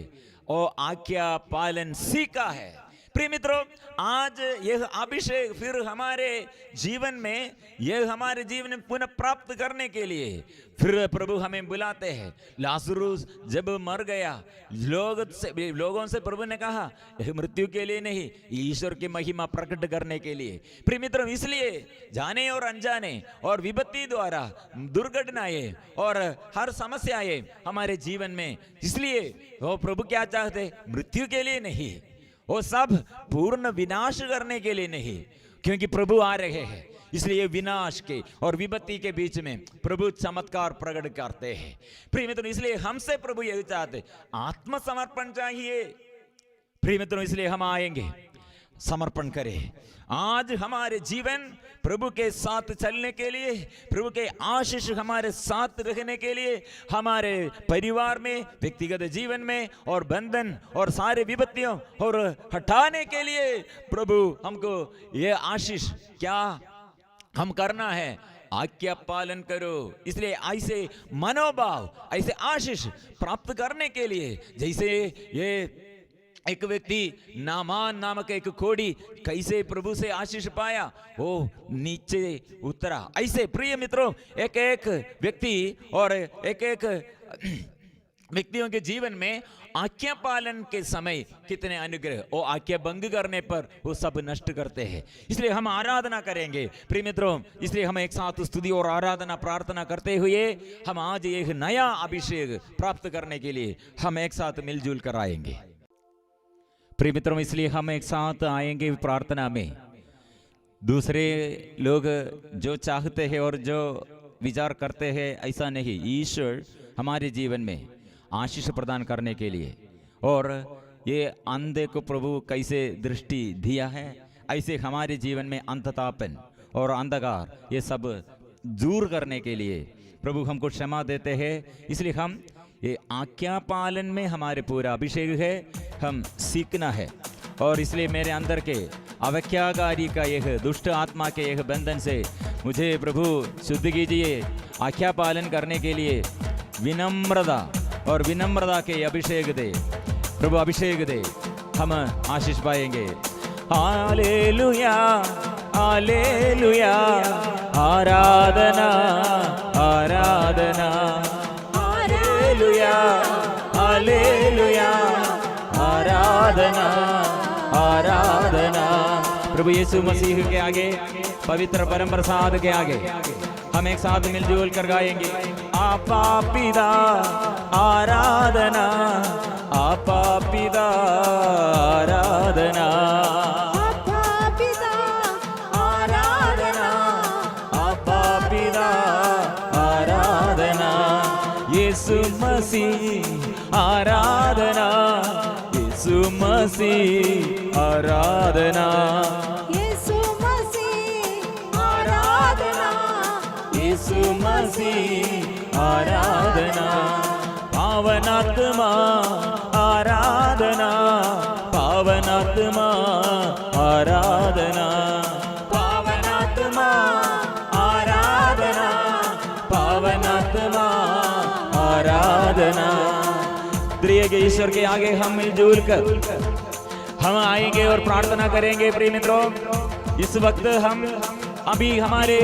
A: और आज्ञा पालन सीखा है। प्रिय मित्रों आज यह अभिषेक फिर हमारे जीवन में, यह हमारे जीवन में पुनः प्राप्त करने के लिए फिर प्रभु हमें बुलाते हैं। लाजरूस जब मर गया, लोगों से प्रभु ने कहा यह मृत्यु के लिए नहीं, ईश्वर की महिमा प्रकट करने के लिए। प्रिय मित्रों इसलिए जाने और अनजाने और विपत्ति द्वारा दुर्घटनाएं और हर समस्याएं हमारे जीवन में, इसलिए वो प्रभु क्या चाहते, मृत्यु के लिए नहीं, वो सब पूर्ण विनाश करने के लिए नहीं, क्योंकि प्रभु आ रहे हैं। इसलिए विनाश के और विपत्ति के बीच में प्रभु चमत्कार प्रकट करते हैं। प्रिय मित्रों इसलिए हमसे प्रभु यही चाहते, आत्मसमर्पण चाहिए। प्रिय मित्रों इसलिए हम आएंगे, समर्पण करें। आज हमारे जीवन प्रभु के साथ चलने के लिए, प्रभु के आशीष हमारे साथ रखने के लिए, हमारे परिवार में, व्यक्तिगत जीवन में और बंधन और सारे विपत्तियों और हटाने के लिए प्रभु हमको ये आशीष क्या हम करना है, आज्ञा पालन करो। इसलिए ऐसे मनोभाव, ऐसे आशीष प्राप्त करने के लिए, जैसे ये एक व्यक्ति नामान नामक एक कोढ़ी कैसे प्रभु से आशीष पाया, वो नीचे उतरा। ऐसे प्रिय मित्रों एक एक व्यक्ति और एक एक व्यक्तियों के जीवन में आज्ञा पालन के समय कितने अनुग्रह, वो आज्ञा भंग करने पर वो सब नष्ट करते हैं। इसलिए हम आराधना करेंगे प्रिय मित्रों, इसलिए हम एक साथ स्तुति और आराधना प्रार्थना करते हुए हम आज एक नया अभिषेक प्राप्त करने के लिए हम एक साथ मिलजुल कर आएंगे। प्रिय मित्रों इसलिए हम एक साथ आएंगे प्रार्थना में। दूसरे लोग जो चाहते हैं और जो विचार करते हैं ऐसा नहीं, ईश्वर हमारे जीवन में आशीष प्रदान करने के लिए, और ये अंधे को प्रभु कैसे दृष्टि दिया है, ऐसे हमारे जीवन में अंधतापन और अंधकार ये सब दूर करने के लिए प्रभु हमको क्षमा देते हैं। इसलिए हम ये आज्ञा पालन में हमारे पूरा अभिषेक है, हम सीखना है। और इसलिए मेरे अंदर के अवज्ञाकारी का यह दुष्ट आत्मा के यह बंधन से मुझे प्रभु शुद्ध कीजिए। आज्ञा पालन करने के लिए विनम्रता और विनम्रता के अभिषेक दे प्रभु, अभिषेक दे, हम आशीष पाएंगे। हालेलुया हालेलुया, आराधना आराधना, हालेलुया हालेलुया, आराधना आराधना। प्रभु यीशु मसीह के आगे, पवित्र परम प्रसाद के आगे हम एक साथ मिलजुल कर गाएंगे। आपा पिता आराधना, आपा पिता आराधना,
B: आपा पिता आराधना,
A: आपा पिता आराधना। यीशु मसीह आराधना, यीशु मसीह आराधना,
B: यीशु मसीह आराधना,
A: यीशु मसीह आराधना। पावनात्मा आराधना, पावनात्मा आराधना, पावनात्मा आराधना, पावनात्मा आराधना। त्रिएक ईश्वर के आगे हम मिलजुल कर हम आएंगे और प्रार्थना करेंगे। प्रिय मित्रों इस वक्त हम अभी हमारे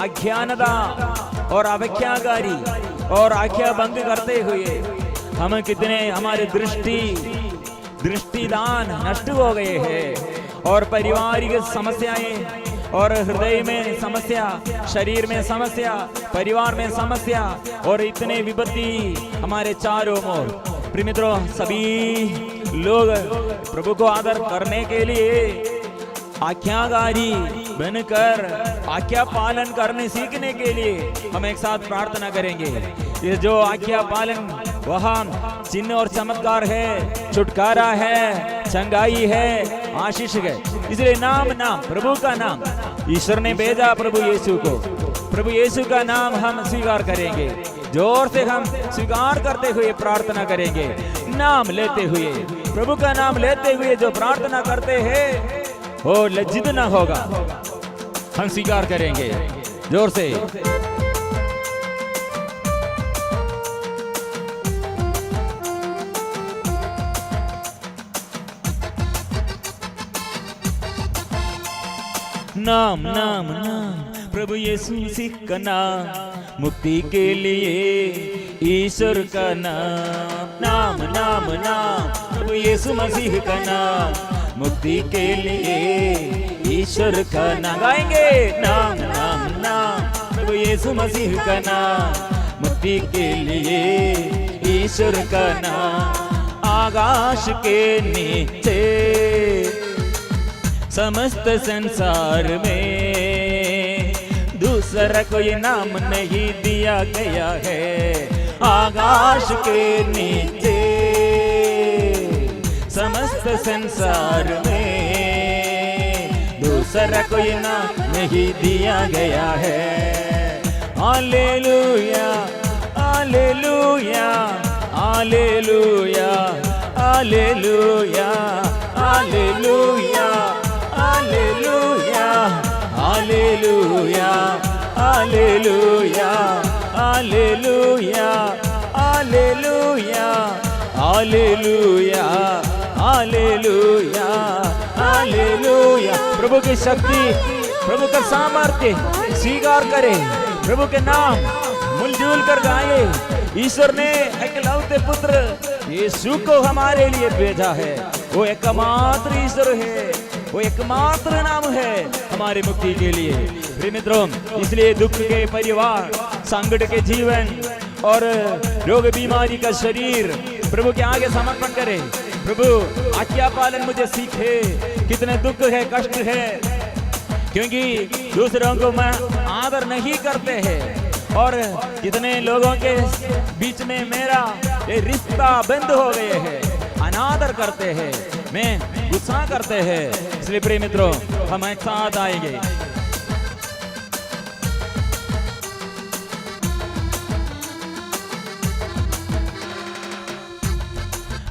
A: अज्ञानता और अवज्ञाकारी और आज्ञा भंग करते हुए हम कितने हमारे दृष्टिदान नष्ट हो गए हैं, और पारिवारिक समस्याएं और हृदय में समस्या, शरीर में समस्या, परिवार में समस्या और इतने विपत्ति हमारे चारों ओर। प्रिय मित्रों, सभी लोग प्रभु को आदर करने के लिए आज्ञाकारी बनकर आज्ञा पालन करने सीखने के लिए हम एक साथ प्रार्थना करेंगे। ये जो आज्ञा पालन वहाँ चिन्ह और चमत्कार है, छुटकारा है, चंगाई है, आशीष है। इसलिए नाम प्रभु का नाम, ईश्वर ने भेजा प्रभु यीशु को, प्रभु यीशु का नाम हम स्वीकार करेंगे। जोर से हम स्वीकार करते हुए प्रार्थना करेंगे। नाम लेते हुए, प्रभु का नाम लेते हुए जो प्रार्थना करते हैं वो लज्जित ना होगा। हम स्वीकार करेंगे जोर से। नाम नाम नाम प्रभु यीशु मसीह का नाम, मुक्ति के लिए ईश्वर का नाम। नाम नाम नाम प्रभु यीशु मसीह का नाम, मुक्ति के लिए ईश्वर का नाम। गाएंगे नाम नाम नाम प्रभु यीशु मसीह का नाम, मुक्ति के लिए ईश्वर का नाम। आकाश के नीचे समस्त संसार में दूसरा कोई नाम नहीं दिया गया है। आकाश के नीचे समस्त संसार में दूसरा कोई नाम नहीं दिया गया है। Hallelujah hallelujah hallelujah hallelujah hallelujah hallelujah hallelujah hallelujah hallelujah hallelujah hallelujah hallelujah hallelujah. प्रभु की शक्ति, प्रभु का सामर्थ्य स्वीकार करें, प्रभु के नाम मिलजुल कर गाए। ईश्वर ने एकलौते पुत्र यीशु को हमारे लिए भेजा है। वो एकमात्र ईश्वर है, वो एकमात्र नाम है हमारी मुक्ति के लिए। प्रिय मित्रों, इसलिए दुख के परिवार, संकट के जीवन और रोग बीमारी का शरीर प्रभु के आगे समर्पण करें। प्रभु आज्ञा पालन मुझे सीखे। कितने दुख है, कष्ट है, क्योंकि दूसरों को मैं आदर नहीं करते हैं और कितने लोगों के बीच में मेरा ये रिश्ता बंद हो गए हैं, अनादर करते हैं, मैं गुस्सा करते हैं। इसलिए प्रिय मित्रों, हम एक साथ आएंगे।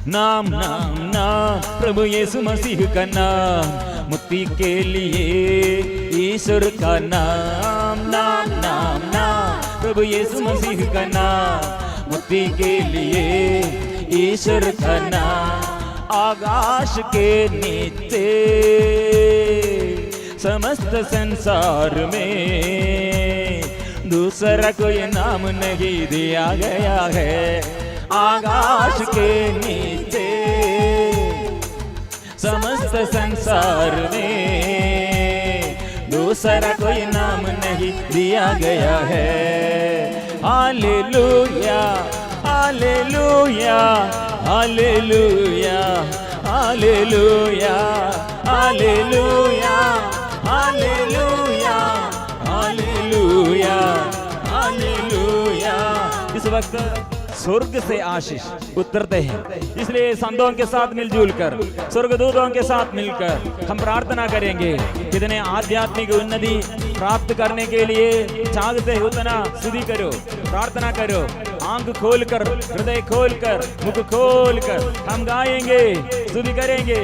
A: नाम नाम नाम प्रभु यीशु मसीह का नाम, मुक्ति के लिए ईश्वर का नाम। नाम नाम नाम प्रभु यीशु मसीह का नाम, मुक्ति के लिए ईश्वर का नाम। आकाश के नीचे समस्त संसार में दूसरा कोई नाम नहीं दिया गया है। आकाश के नीचे समस्त संसार में दूसरा कोई नाम नहीं दिया गया है। Hallelujah hallelujah hallelujah hallelujah hallelujah hallelujah hallelujah hallelujah. इस वक्त स्वर्ग से आशीष उतरते हैं, इसलिए संतों के साथ मिलजुल कर, स्वर्गदूतों के साथ मिलकर हम प्रार्थना करेंगे। कितने आध्यात्मिक उन्नति प्राप्त करने के लिए चाहते हो उतना स्तुति करो, प्रार्थना करो। आंख खोलकर, हृदय खोलकर, मुख खोलकर हम गाएंगे, स्तुति करेंगे।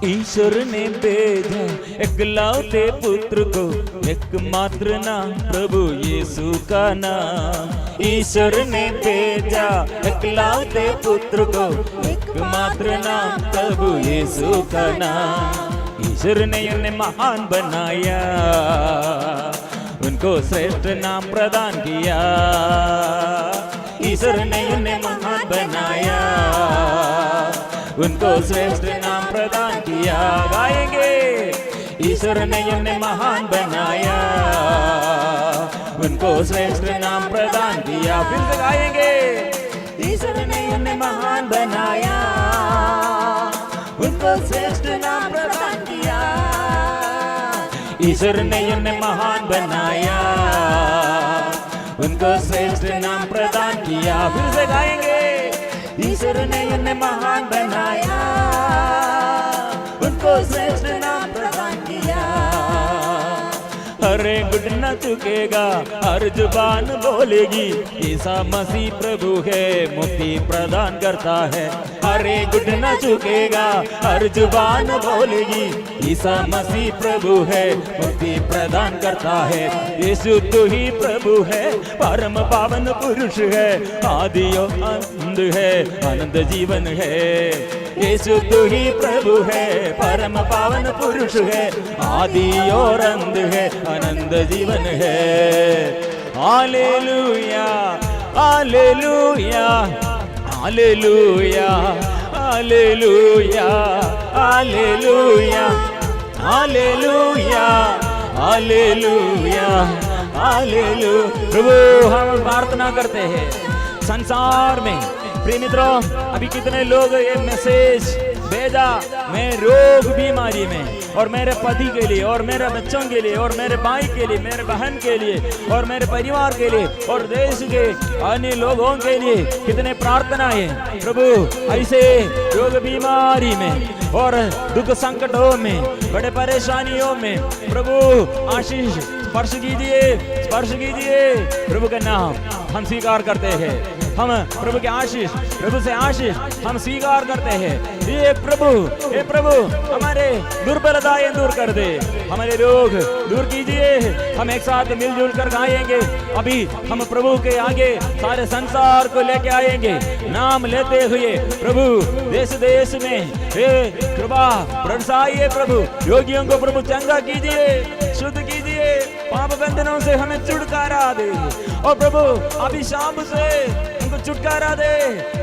A: ईश्वर ने भेजा एकलौते पुत्र को, एकमात्र नाम प्रभु यीशु का नाम। ईश्वर ने भेजा एकलौते पुत्र को, एकमात्र नाम प्रभु यीशु का नाम। ईश्वर ने उन्हें महान बनाया, उनको श्रेष्ठ नाम प्रदान किया। ईश्वर ने उन्हें महान बनाया, उनको श्रेष्ठ नाम प्रदान किया। गाएंगे, ईश्वर ने उन्हें महान बनाया, उनको श्रेष्ठ नाम प्रदान किया। फिर से गाएंगे, ईश्वर ने उन्हें महान बनाया, उनको श्रेष्ठ नाम प्रदान किया। ईश्वर ने उन्हें महान बनाया, उनको श्रेष्ठ नाम प्रदान किया। फिर से गाएंगे, ईश्वर ने उन्हें महान बनाया, उनको श्रेष्ठ नाम प्रदान किया। हर गुट न चुकेगा, हर जुबान बोलेगी, ईसा मसीह प्रभु है, मुक्ति प्रदान करता है। हर गुट न चुकेगा, हर जुबान बोलेगी, ईसा मसीह प्रभु है, मुक्ति प्रदान करता है। यीशु तू ही प्रभु है, परम पावन पुरुष है, आदि और अंत है, आनंद जीवन है। यीशु तू ही प्रभु है, परम पावन पुरुष है, आदि और अंत है, आनंद जीवन है। Hallelujah, hallelujah, hallelujah, hallelujah, hallelujah, hallelujah, hallelujah, hallelujah. प्रभु हम प्रार्थना करते हैं संसार में, प्रिय मित्रों, अभी कितने लोग ये मैसेज भेजा, मैं रोग बीमारी में, और मेरे पति के लिए, और मेरे बच्चों के लिए, और मेरे भाई के लिए, मेरे बहन के लिए, और मेरे परिवार के लिए, और देश के अन्य लोगों के लिए कितने प्रार्थनाएं। प्रभु ऐसे रोग बीमारी में और दुख संकटों में, बड़े परेशानियों में प्रभु आशीष स्पर्श कीजिए, स्पर्श कीजिए। प्रभु का नाम हम स्वीकार करते हैं, हम प्रभु के आशीष, प्रभु से आशीष हम स्वीकार करते हैं। ये प्रभु हमारे दुर्बलताएं दूर कर दे, हमारे रोग दूर कीजिए। हम एक साथ मिलजुल कर गाएंगे। अभी हम प्रभु के आगे सारे संसार को लेके आएंगे, नाम लेते हुए प्रभु देश देश में हे कृपा बरसाइए। प्रभु रोगियों को प्रभु चंगा कीजिए, शुद्ध कीजिए, पाप बंधनों से हमें छुटकारा दे, और प्रभु अभिशाप से उनको छुटकारा दे।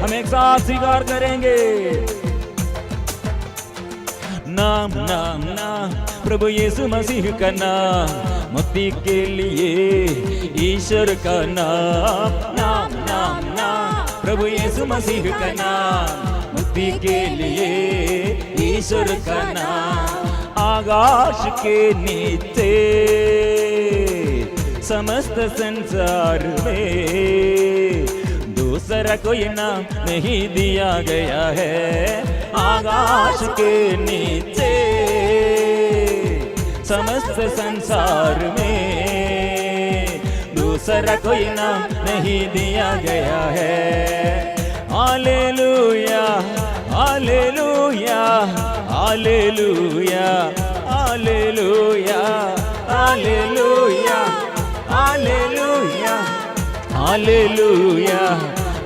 A: हम एक साथ स्वीकार करेंगे। नाम नाम नाम प्रभु यीशु मसीह का नाम, मुक्ति के लिए ईश्वर का नाम। नाम नाम नाम प्रभु यीशु मसीह का नाम, मुक्ति के लिए ईश्वर का नाम। आकाश के नीचे समस्त संसार में दूसरा कोई नाम नहीं दिया गया है। आकाश के नीचे समस्त संसार में दूसरा कोई नाम नहीं दिया गया है। Hallelujah, hallelujah, hallelujah, hallelujah, hallelujah, hallelujah, hallelujah,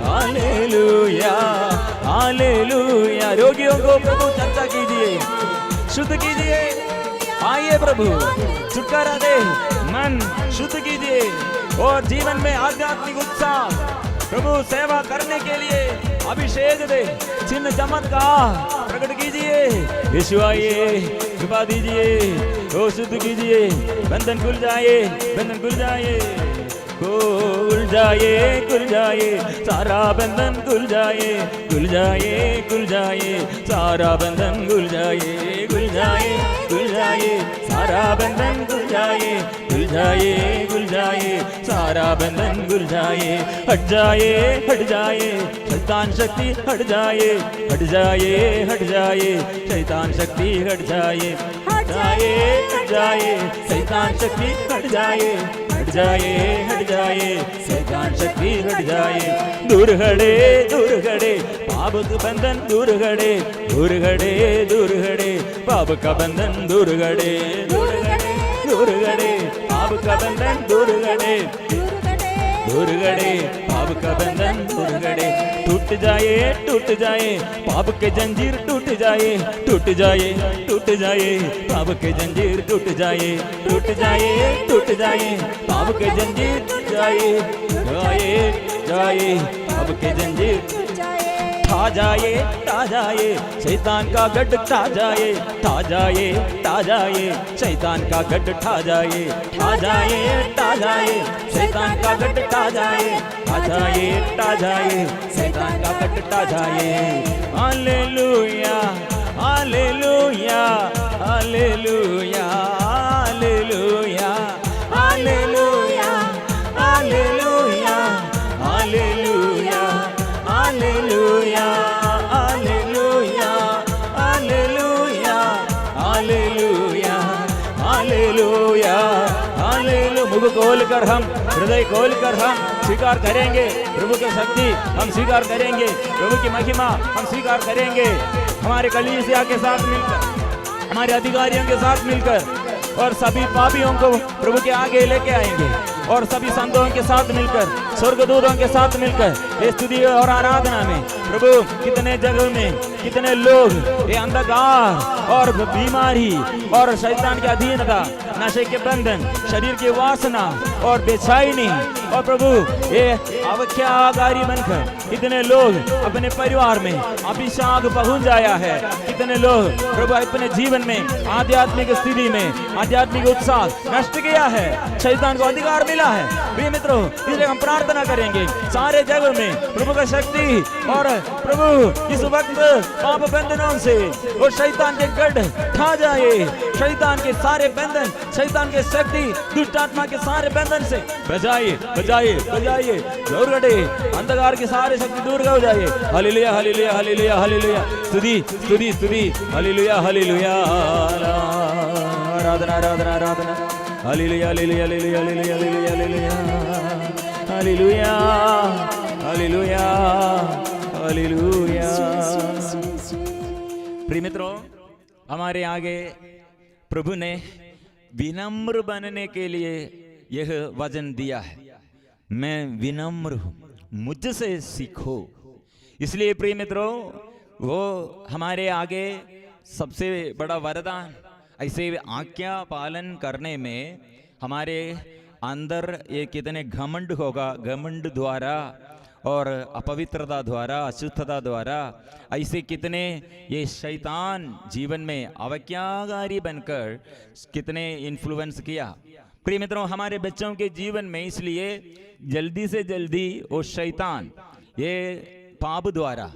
A: hallelujah, hallelujah. रोगियों को प्रभु चर्चा कीजिए, शुद्ध कीजिए। आइए प्रभु छुटकारा दे, मन शुद्ध कीजिए, और जीवन में आध्यात्मिक उत्साह प्रभु सेवा करने के लिए अभिषेक दे, चिन्ह चमत्कार प्रकट कीजिए। यीशु आइए, कृपा दीजिए, ओ शुद्ध कीजिए। बंधन खुल जाए, बंधन खुल जाए, खुल जाए, खुल जाए, सारा बंधन खुल जाए, खुल जाए, खुल जाए, सारा बंधन खुल जाए, खुल जाए, खुल जाए, सारा बंधन खुल जाए, खुल जाए, खुल जाए, सारा बंधन खुल जाए। हट जाए, हट जाए, शैतान शक्ति हट जाए, हट जाए, हट जाए, शैतान शक्ति हट जाए, हट जाए, हट जाए, शैतान शक्ति हट जाए, हट जाए, हट जाए, शैतान शक्ति हट जाए। दूर खड़े, दूर खड़े, पाप का बंधन दूर खड़े, दूर खड़े, दूर खड़े, पाप का बंधन दूर खड़े, दूर खड़े, दूर खड़े, पाप का बंधन दूर खड़े, दूर खड़े, पाप का बंधन दूर खड़े। टूट जाए, टूट जाए, पाप के जंजीर टूट जाए, टूट जाए, टूट जाए, पाप के जंजीर टूट जाए, टूट जाए, टूट जाए, पाप के जंजीर टूट जाए, जाए, जाए, सबके जंजीर
B: टूट जाए
A: ठा जाए, ठा जाए, शैतान का गढ़ ठा जाए, ठा जाए, ठा जाए, शैतान का गढ़ ठा जाए, ठा जाए, ठा जाए, शैतान का गढ़ ठा जाए, ठा जाए, ठा जाए, शैतान का गढ़ ठा जाए। Hallelujah, hallelujah, hallelujah, hallelujah, hallelujah, hallelujah, hallelujah, hallelujah, hallelujah, hallelujah, hallelujah, hallelujah, hallelujah. मुख खोल कर हम, हृदय खोल कर हम स्वीकार करेंगे प्रभु की शक्ति, हम स्वीकार करेंगे प्रभु की महिमा, हम स्वीकार करेंगे हमारे कलीसिया के साथ मिलकर, हमारे अधिकारियों के साथ मिलकर, और सभी पापियों को प्रभु के आगे लेके आएंगे, और सभी संतों के साथ मिलकर, स्वर्गदूतों के साथ मिलकर इस स्तुति और आराधना में प्रभु कितने जगह में कितने लोग ये अंधकार और बीमारी और शैतान की अधीनता, नशे के बंधन, शरीर की वासना और बेचैनी, और प्रभु ये अवख्याकारी बनकर कितने लोग अपने परिवार में अभिशाप पहुंच जाया है, कितने लोग प्रभु अपने जीवन में आध्यात्मिक स्थिति में आध्यात्मिक उत्साह नष्ट किया है, शैतान को अधिकार मिला है। प्रिय मित्रों, इसलिए हम प्रार्थना करेंगे सारे जगह में प्रभु का शक्ति, और प्रभु इस वक्त पाप बंधनों से और शैतान के गढ़ ठा जाए, शैतान के सारे बंधन, शैतान के शक्ति, दुष्ट आत्मा के सारे बंधन से बजाइए, बजाइए, बजाइए, दूर हटे, अंधकार की सारी शक्ति दूर हो जाए। हालेलुया, हालेलुया, हालेलुया, हालेलुया, स्तुति, स्तुति, स्तुति, हालेलुया, हालेलुया, आराधना, आराधना, आराधना, hallelujah, hallelujah, hallelujah, hallelujah, hallelujah, hallelujah, hallelujah, hallelujah. प्रिय मित्रों, हमारे आगे प्रभु ने विनम्र बनने के लिए यह वचन दिया है, मैं विनम्र हूं, मुझसे सीखो। इसलिए प्रिय मित्रों, वो हमारे आगे सबसे बड़ा वरदान, ऐसे आज्ञा पालन करने में हमारे अंदर ये कितने घमंड होगा, घमंड द्वारा और अपवित्रता द्वारा, अशुद्धता द्वारा ऐसे कितने ये शैतान जीवन में अवज्ञाकारी बनकर कितने इन्फ्लुएंस किया। प्रिय मित्रों, हमारे बच्चों के जीवन में इसलिए जल्दी से जल्दी वो शैतान ये पाप द्वारा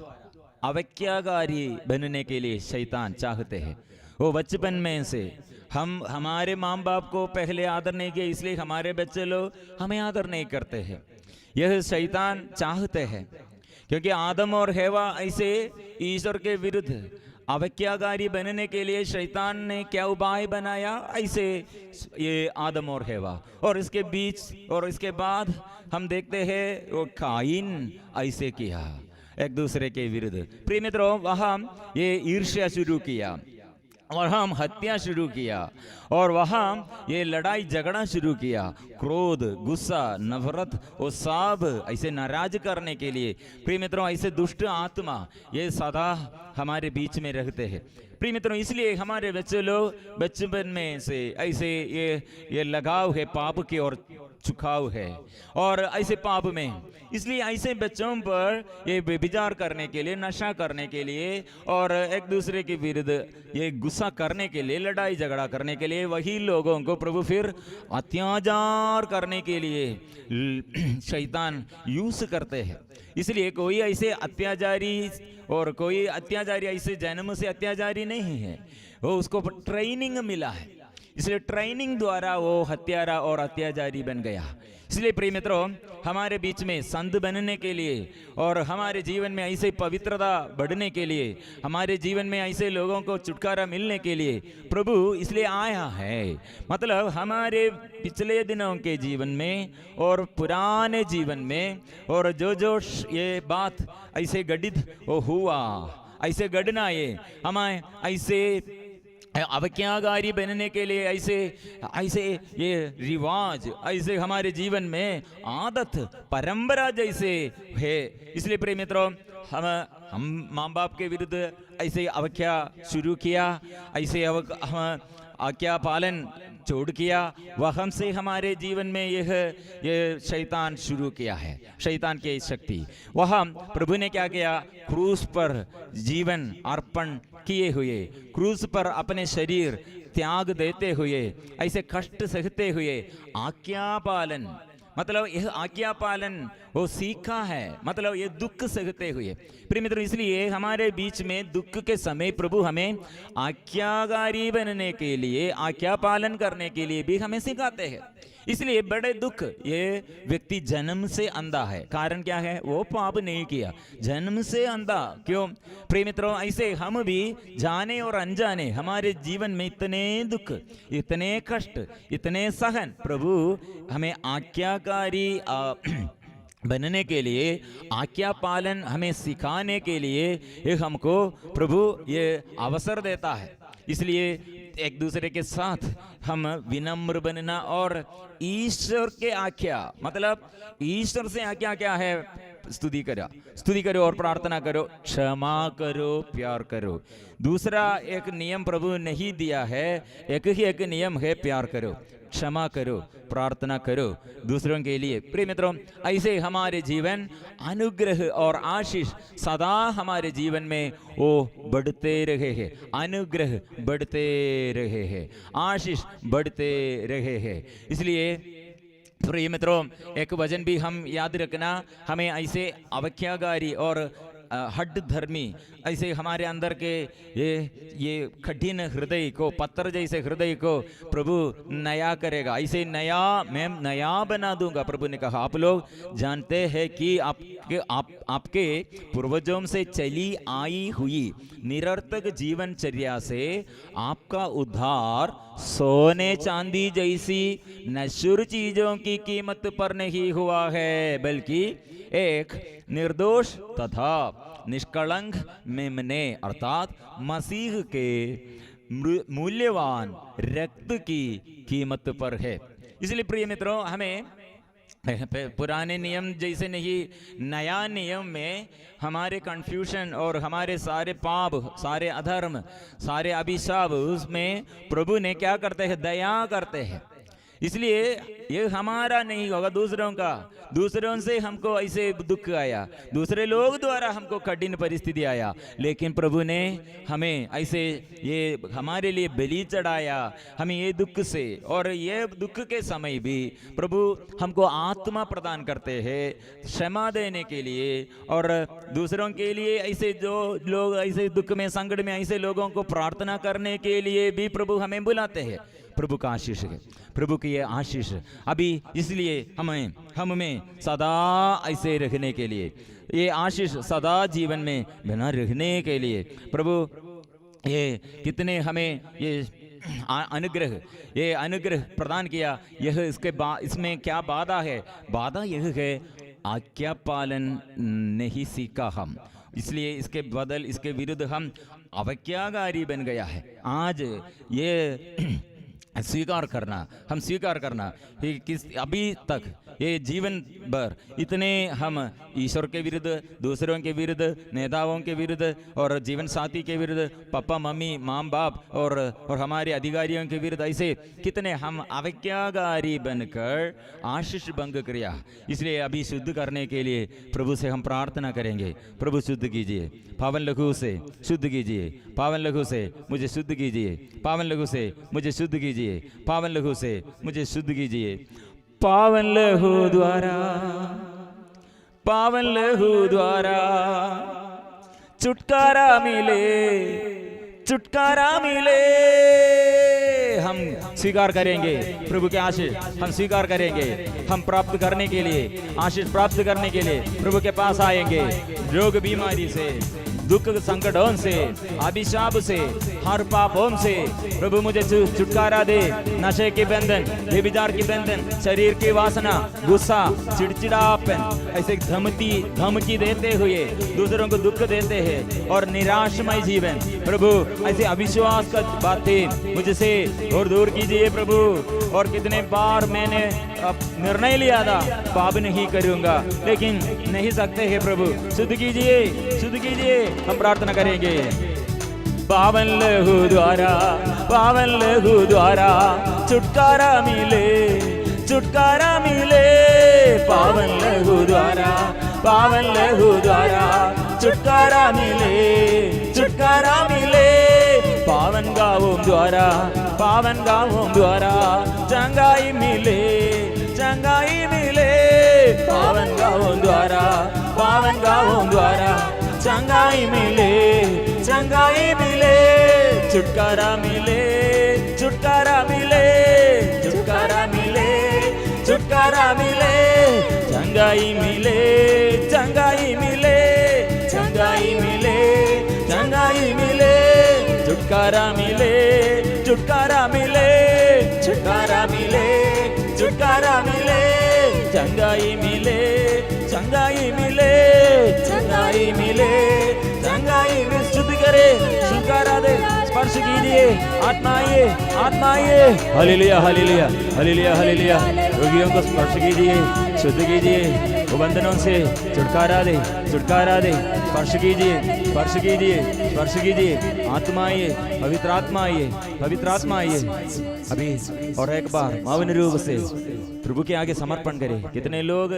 A: अवज्ञाकारी बनने के लिए शैतान चाहते हैं। वो बचपन में से हम हमारे माँ बाप को पहले आदर नहीं किया, इसलिए हमारे बच्चे लोग हमें आदर नहीं करते हैं। यह शैतान चाहते हैं, क्योंकि आदम और हेवा ऐसे ईश्वर के विरुद्ध अवज्ञाकारी बनने के लिए शैतान ने क्या उपाय बनाया, ऐसे ये आदम और हेवा, और इसके बीच और इसके बाद हम देखते हैं वो काइन ऐसे किया एक दूसरे के विरुद्ध। प्रिय मित्रों, वहाँ ये ईर्ष्या शुरू किया, और हम हत्या शुरू किया, और वहाँ ये लड़ाई झगड़ा शुरू किया, क्रोध, गुस्सा, नफरत, वो सब ऐसे नाराज करने के लिए। प्रिय मित्रों, ऐसे दुष्ट आत्मा ये सदा हमारे बीच में रहते हैं। प्रिय मित्रों, इसलिए हमारे बच्चे लोग बचपन में से ऐसे ये लगाव है, पाप की ओर झुकाव है, और ऐसे पाप में, इसलिए ऐसे बच्चों पर ये व्यभिचार करने के लिए, नशा करने के लिए, और एक दूसरे के विरुद्ध ये गुस्सा करने के लिए, लड़ाई झगड़ा करने के लिए, वही लोगों को प्रभु फिर अत्याचार करने के लिए शैतान यूज करते हैं। इसलिए कोई ऐसे अत्याचारी और कोई अत्याचारी ऐसे जन्म से अत्याचारी नहीं है, वो उसको ट्रेनिंग मिला है, इसलिए ट्रेनिंग द्वारा वो हत्यारा और अत्याचारी बन गया। इसलिए प्रिय मित्रों, हमारे बीच में संत बनने के लिए और हमारे जीवन में ऐसे पवित्रता बढ़ने के लिए, हमारे जीवन में ऐसे लोगों को छुटकारा मिलने के लिए प्रभु इसलिए आया है। मतलब हमारे पिछले दिनों के जीवन में और पुराने जीवन में, और जो जो ये बात ऐसे घटित हुआ, ऐसे घटना ये हमें ऐसे अवज्ञाकारी बनने के लिए, ऐसे ये रिवाज, ऐसे हमारे जीवन में आदत परंपरा जैसे है। इसलिए प्रिय मित्रों, हम माँ बाप के विरुद्ध ऐसे अवज्ञा शुरू किया, ऐसे हम आज्ञा पालन चोट किया, वह हमसे हमारे जीवन में ये शैतान शुरू किया है, शैतान की शक्ति। वह प्रभु ने क्या किया, क्रूस पर जीवन अर्पण किए हुए, क्रूस पर अपने शरीर त्याग देते हुए, ऐसे कष्ट सहते हुए आज्ञा पालन, मतलब यह आज्ञा पालन वो सीखा है, मतलब ये दुख सहते हुए। प्रिय मित्रों, इसलिए हमारे बीच में दुख के समय प्रभु हमें आज्ञाकारी बनने के लिए, आज्ञा पालन करने के लिए भी हमें सिखाते हैं। इसलिए बड़े दुख, ये व्यक्ति जन्म से अंधा है। कारण क्या है, वो पाप नहीं किया, जन्म से अंधा। क्यों प्रिय मित्रों, ऐसे हम भी जाने और अनजाने हमारे जीवन में इतने दुख, इतने कष्ट, इतने सहन, प्रभु हमें आज्ञाकारी बनने के लिए, आज्ञा पालन हमें सिखाने के लिए ये हमको प्रभु ये अवसर देता है। इसलिए एक दूसरे के साथ हम विनम्र बनना और ईश्वर के आज्ञा, मतलब ईश्वर से आज्ञा क्या है, स्तुति करो और प्रार्थना करो, क्षमा करो, प्यार करो। दूसरा एक नियम प्रभु नहीं दिया है, एक ही एक नियम है, प्यार करो, क्षमा करो, प्रार्थना करो दूसरों के लिए। प्रिय मित्रों, ऐसे हमारे जीवन अनुग्रह और आशीष सदा हमारे जीवन में वो बढ़ते रहे हैं, अनुग्रह बढ़ते रहे हैं, आशीष बढ़ते रहे हैं। इसलिए प्रिय मित्रों, एक वचन भी हम याद रखना, हमें ऐसे अवज्ञाकारी और हड्ड धर्मी, ऐसे हमारे अंदर के ये कठिन हृदय को, पत्थर जैसे हृदय को प्रभु नया करेगा, ऐसे नया, मैं नया बना दूंगा। प्रभु ने कहा, आप लोग जानते हैं कि आपके पूर्वजों से चली आई हुई निरर्थक जीवनचर्या से आपका उद्धार सोने चांदी जैसी नश्वर चीजों की कीमत पर नहीं हुआ है, बल्कि एक निर्दोष तथा निष्कलंक मेमने अर्थात मसीह के मूल्यवान रक्त की कीमत पर है। इसलिए प्रिय मित्रों, हमें पुराने नियम जैसे नहीं, नया नियम में हमारे कंफ्यूजन और हमारे सारे पाप, सारे अधर्म, सारे अभिशाप, उसमें प्रभु ने क्या करते हैं, दया करते हैं। इसलिए ये हमारा नहीं होगा, दूसरों का, दूसरों से हमको ऐसे दुख आया, दूसरे लोग द्वारा हमको कठिन परिस्थिति आया, लेकिन प्रभु ने हमें ऐसे ये हमारे लिए बलि चढ़ाया, हमें ये दुख से, और ये दुख के समय भी प्रभु हमको आत्मा प्रदान करते हैं क्षमा देने के लिए, और दूसरों के लिए ऐसे जो लोग ऐसे दुख में, संकट में, ऐसे लोगों को प्रार्थना करने के लिए भी प्रभु हमें बुलाते हैं। प्रभु का आशीष है, प्रभु की ये आशीष अभी, इसलिए हम में सदा ऐसे रहने के लिए, ये आशीष सदा जीवन में बना रहने के लिए प्रभु ये कितने हमें ये अनुग्रह प्रदान किया। यह इसमें क्या बाधा है, बाधा यह है आज्ञा पालन नहीं सीखा हम, इसलिए इसके बदल, इसके विरुद्ध हम अवज्ञाकारी बन गया है। आज ये स्वीकार करना कि अभी तक ये जीवन भर इतने हम ईश्वर के विरुद्ध, दूसरों के विरुद्ध, नेताओं के विरुद्ध और जीवन साथी के विरुद्ध, पापा मम्मी, माँ बाप और हमारे अधिकारियों के विरुद्ध ऐसे कितने हम अवज्ञाकारी बनकर आशीष भंग किया। इसलिए अभी शुद्ध करने के लिए प्रभु से हम प्रार्थना करेंगे, प्रभु शुद्ध कीजिए, पावन लहू से शुद्ध कीजिए, पावन लहू से मुझे शुद्ध कीजिए, पावन लहू से मुझे शुद्ध कीजिए, पावन लहू से मुझे शुद्ध कीजिए। पावन लहू द्वारा, पावन लहू द्वारा छुटकारा मिले, छुटकारा मिले। हम स्वीकार करेंगे प्रभु के आशीष, हम स्वीकार करेंगे, हम प्राप्त करने के लिए, आशीष प्राप्त करने के लिए प्रभु के पास आएंगे। रोग बीमारी से, दुख संकटों से, अभिशाप से, हर पापों से प्रभु मुझे छुटकारा दे। नशे के बंधन, व्यभिचार के बंधन, शरीर की वासना, गुस्सा, चिड़चिड़ापन, ऐसे धमकी देते हुए दूसरों को दुख देते हैं और निराशमय जीवन, प्रभु ऐसे अविश्वास का बातें मुझसे और दूर कीजिए प्रभु। और कितने बार मैंने निर्णय लिया था पाप नहीं करूंगा, लेकिन नहीं सकते हैं प्रभु, शुद्ध कीजिए, शुद्ध कीजिए। हम प्रार्थना करेंगे। पावन लहू द्वारा, पावन लहू द्वारा छुटकारा मिले, छुटकारा मिले। पावन लहू द्वारा, पावन लहू द्वारा छुटकारा मिले, छुटकारा मिले। पावन गावों द्वारा, पावन गावों द्वारा चंगाई मिले, चंगाई मिले। पावन गावों द्वारा, पावन गावों द्वारा चंगाई मिले, चंगाई मिले। छुटकारा मिले, छुटकारा मिले, छुटकारा मिले, छुटकारा मिले। चंगाई मिले, चंगाई मिले, चंगाई मिले, चंगाई मिले। छुटकारा मिले, छुटकारा मिले, छुटकारा मिले, छुटकारा मिले। चंगाई मिले, चंगाई मिले, चंगाई मिले, चंगाई मिले। शुद्ध करे, छुटकारा दे, स्पर्श कीजिए। आत्मा आइए, आत्मा आइए। Hallelujah, hallelujah, hallelujah, hallelujah. रोगियों को स्पर्श कीजिए, शुद्ध कीजिए, वो बंधनों से छुटकारा दे, छुटकारा दे। स्पर्श कीजिए, स्पर्श कीजिए, स्पर्श कीजिए। आत्मा आइए, पवित्र आत्मा आइए, पवित्र आत्मा आइए। अभी और एक बार मावन रूप से प्रभु के आगे समर्पण करें। कितने लोग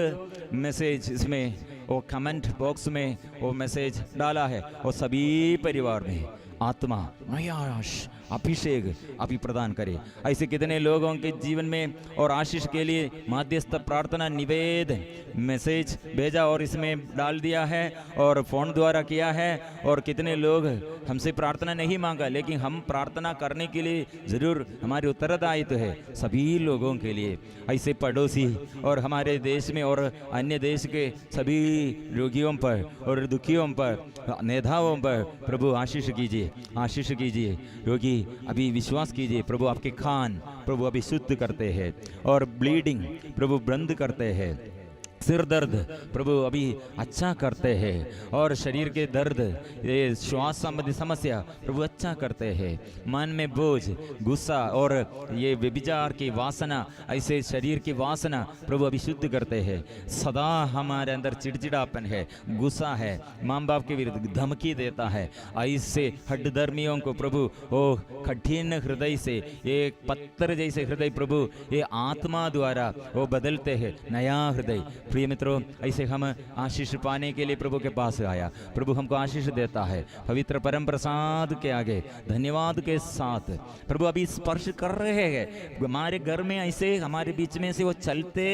A: मैसेज इसमें वो कमेंट बॉक्स में वो मैसेज डाला है, वो सभी परिवार में आत्मा नयाश अभिषेक अभी प्रदान करे। ऐसे कितने लोगों के जीवन में और आशीष के लिए माध्यस्थ प्रार्थना निवेदन मैसेज भेजा और इसमें डाल दिया है और फोन द्वारा किया है। और कितने लोग हमसे प्रार्थना नहीं मांगा, लेकिन हम प्रार्थना करने के लिए जरूर हमारे उत्तरदायित्व है सभी लोगों के लिए। ऐसे पड़ोसी और हमारे देश में और अन्य देश के सभी रोगियों पर और दुखियों पर, नेताओं पर प्रभु आशीष कीजिए, आशीष कीजिए। रोगी अभी विश्वास कीजिए, प्रभु आपके खान प्रभु अभी शुद्ध करते हैं और ब्लीडिंग प्रभु बंद करते हैं। सिर दर्द प्रभु अभी अच्छा करते हैं और शरीर के दर्द, ये श्वास संबंधी समस्या प्रभु अच्छा करते हैं। मन में बोझ, गुस्सा और ये व्यभिचार की वासना, ऐसे शरीर की वासना प्रभु अभी शुद्ध करते हैं। सदा हमारे अंदर चिड़चिड़ापन है, गुस्सा है, माँ बाप के विरुद्ध धमकी देता है, ऐसे हड्डधर्मियों को प्रभु ओ कठिन हृदय से, एक पत्थर जैसे हृदय प्रभु ये आत्मा द्वारा वो बदलते हैं, नया हृदय। प्रिय मित्रों, ऐसे हम आशीष पाने के लिए प्रभु के पास आया, प्रभु हमको आशीष देता है। पवित्र परम प्रसाद के आगे धन्यवाद के साथ प्रभु अभी स्पर्श कर रहे हैं हमारे घर में, ऐसे हमारे बीच में से वो चलते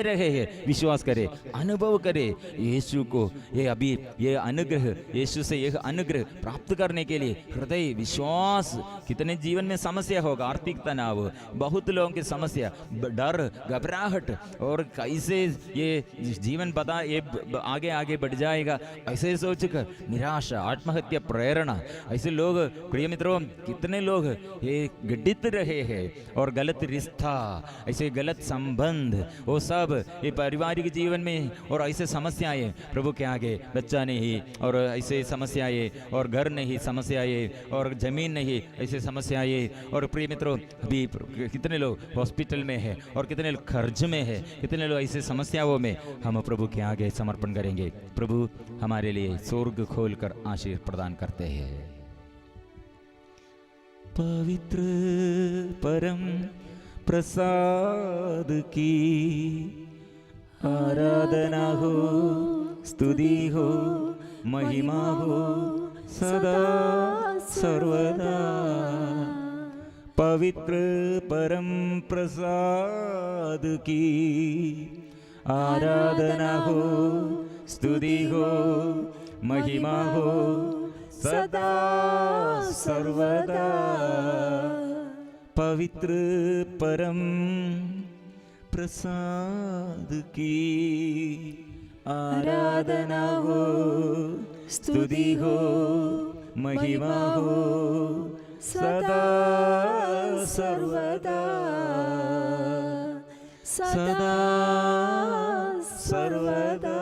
A: रहे हैं। विश्वास करे, अनुभव करे यीशु को, ये अभी ये अनुग्रह, यीशु से यह अनुग्रह प्राप्त करने के लिए हृदय विश्वास। कितने जीवन में समस्या होगा, आर्थिक तनाव, बहुत लोगों की समस्या, डर, घबराहट और कैसे ये जीवन पता ये आगे आगे बढ़ जाएगा, ऐसे सोचकर निराशा, आत्महत्या प्रेरणा, ऐसे लोग प्रिय मित्रों कितने लोग ये गड्ढित रहे हैं और गलत रिश्ता, ऐसे गलत संबंध, वो सब ये पारिवारिक जीवन में और ऐसे समस्याएं प्रभु के आगे, बच्चा नहीं और ऐसे समस्याएं और घर नहीं समस्याएं और जमीन नहीं ऐसे समस्याएं। और प्रिय मित्रों अभी कितने लोग हॉस्पिटल में है और कितने लोग कर्ज में है, कितने लोग ऐसे समस्याओं में हम प्रभु के आगे समर्पण करेंगे। प्रभु हमारे लिए स्वर्ग खोलकर आशीष प्रदान करते हैं। पवित्र परम प्रसाद की आराधना हो, स्तुति हो, महिमा हो सदा सर्वदा। पवित्र परम प्रसाद की आराधना हो, स्तुति हो, महिमा हो सदा सर्वदा। पवित्र परम प्रसाद की आराधना हो, स्तुति हो, महिमा हो सदा सर्वदा, सदा सर्वदा।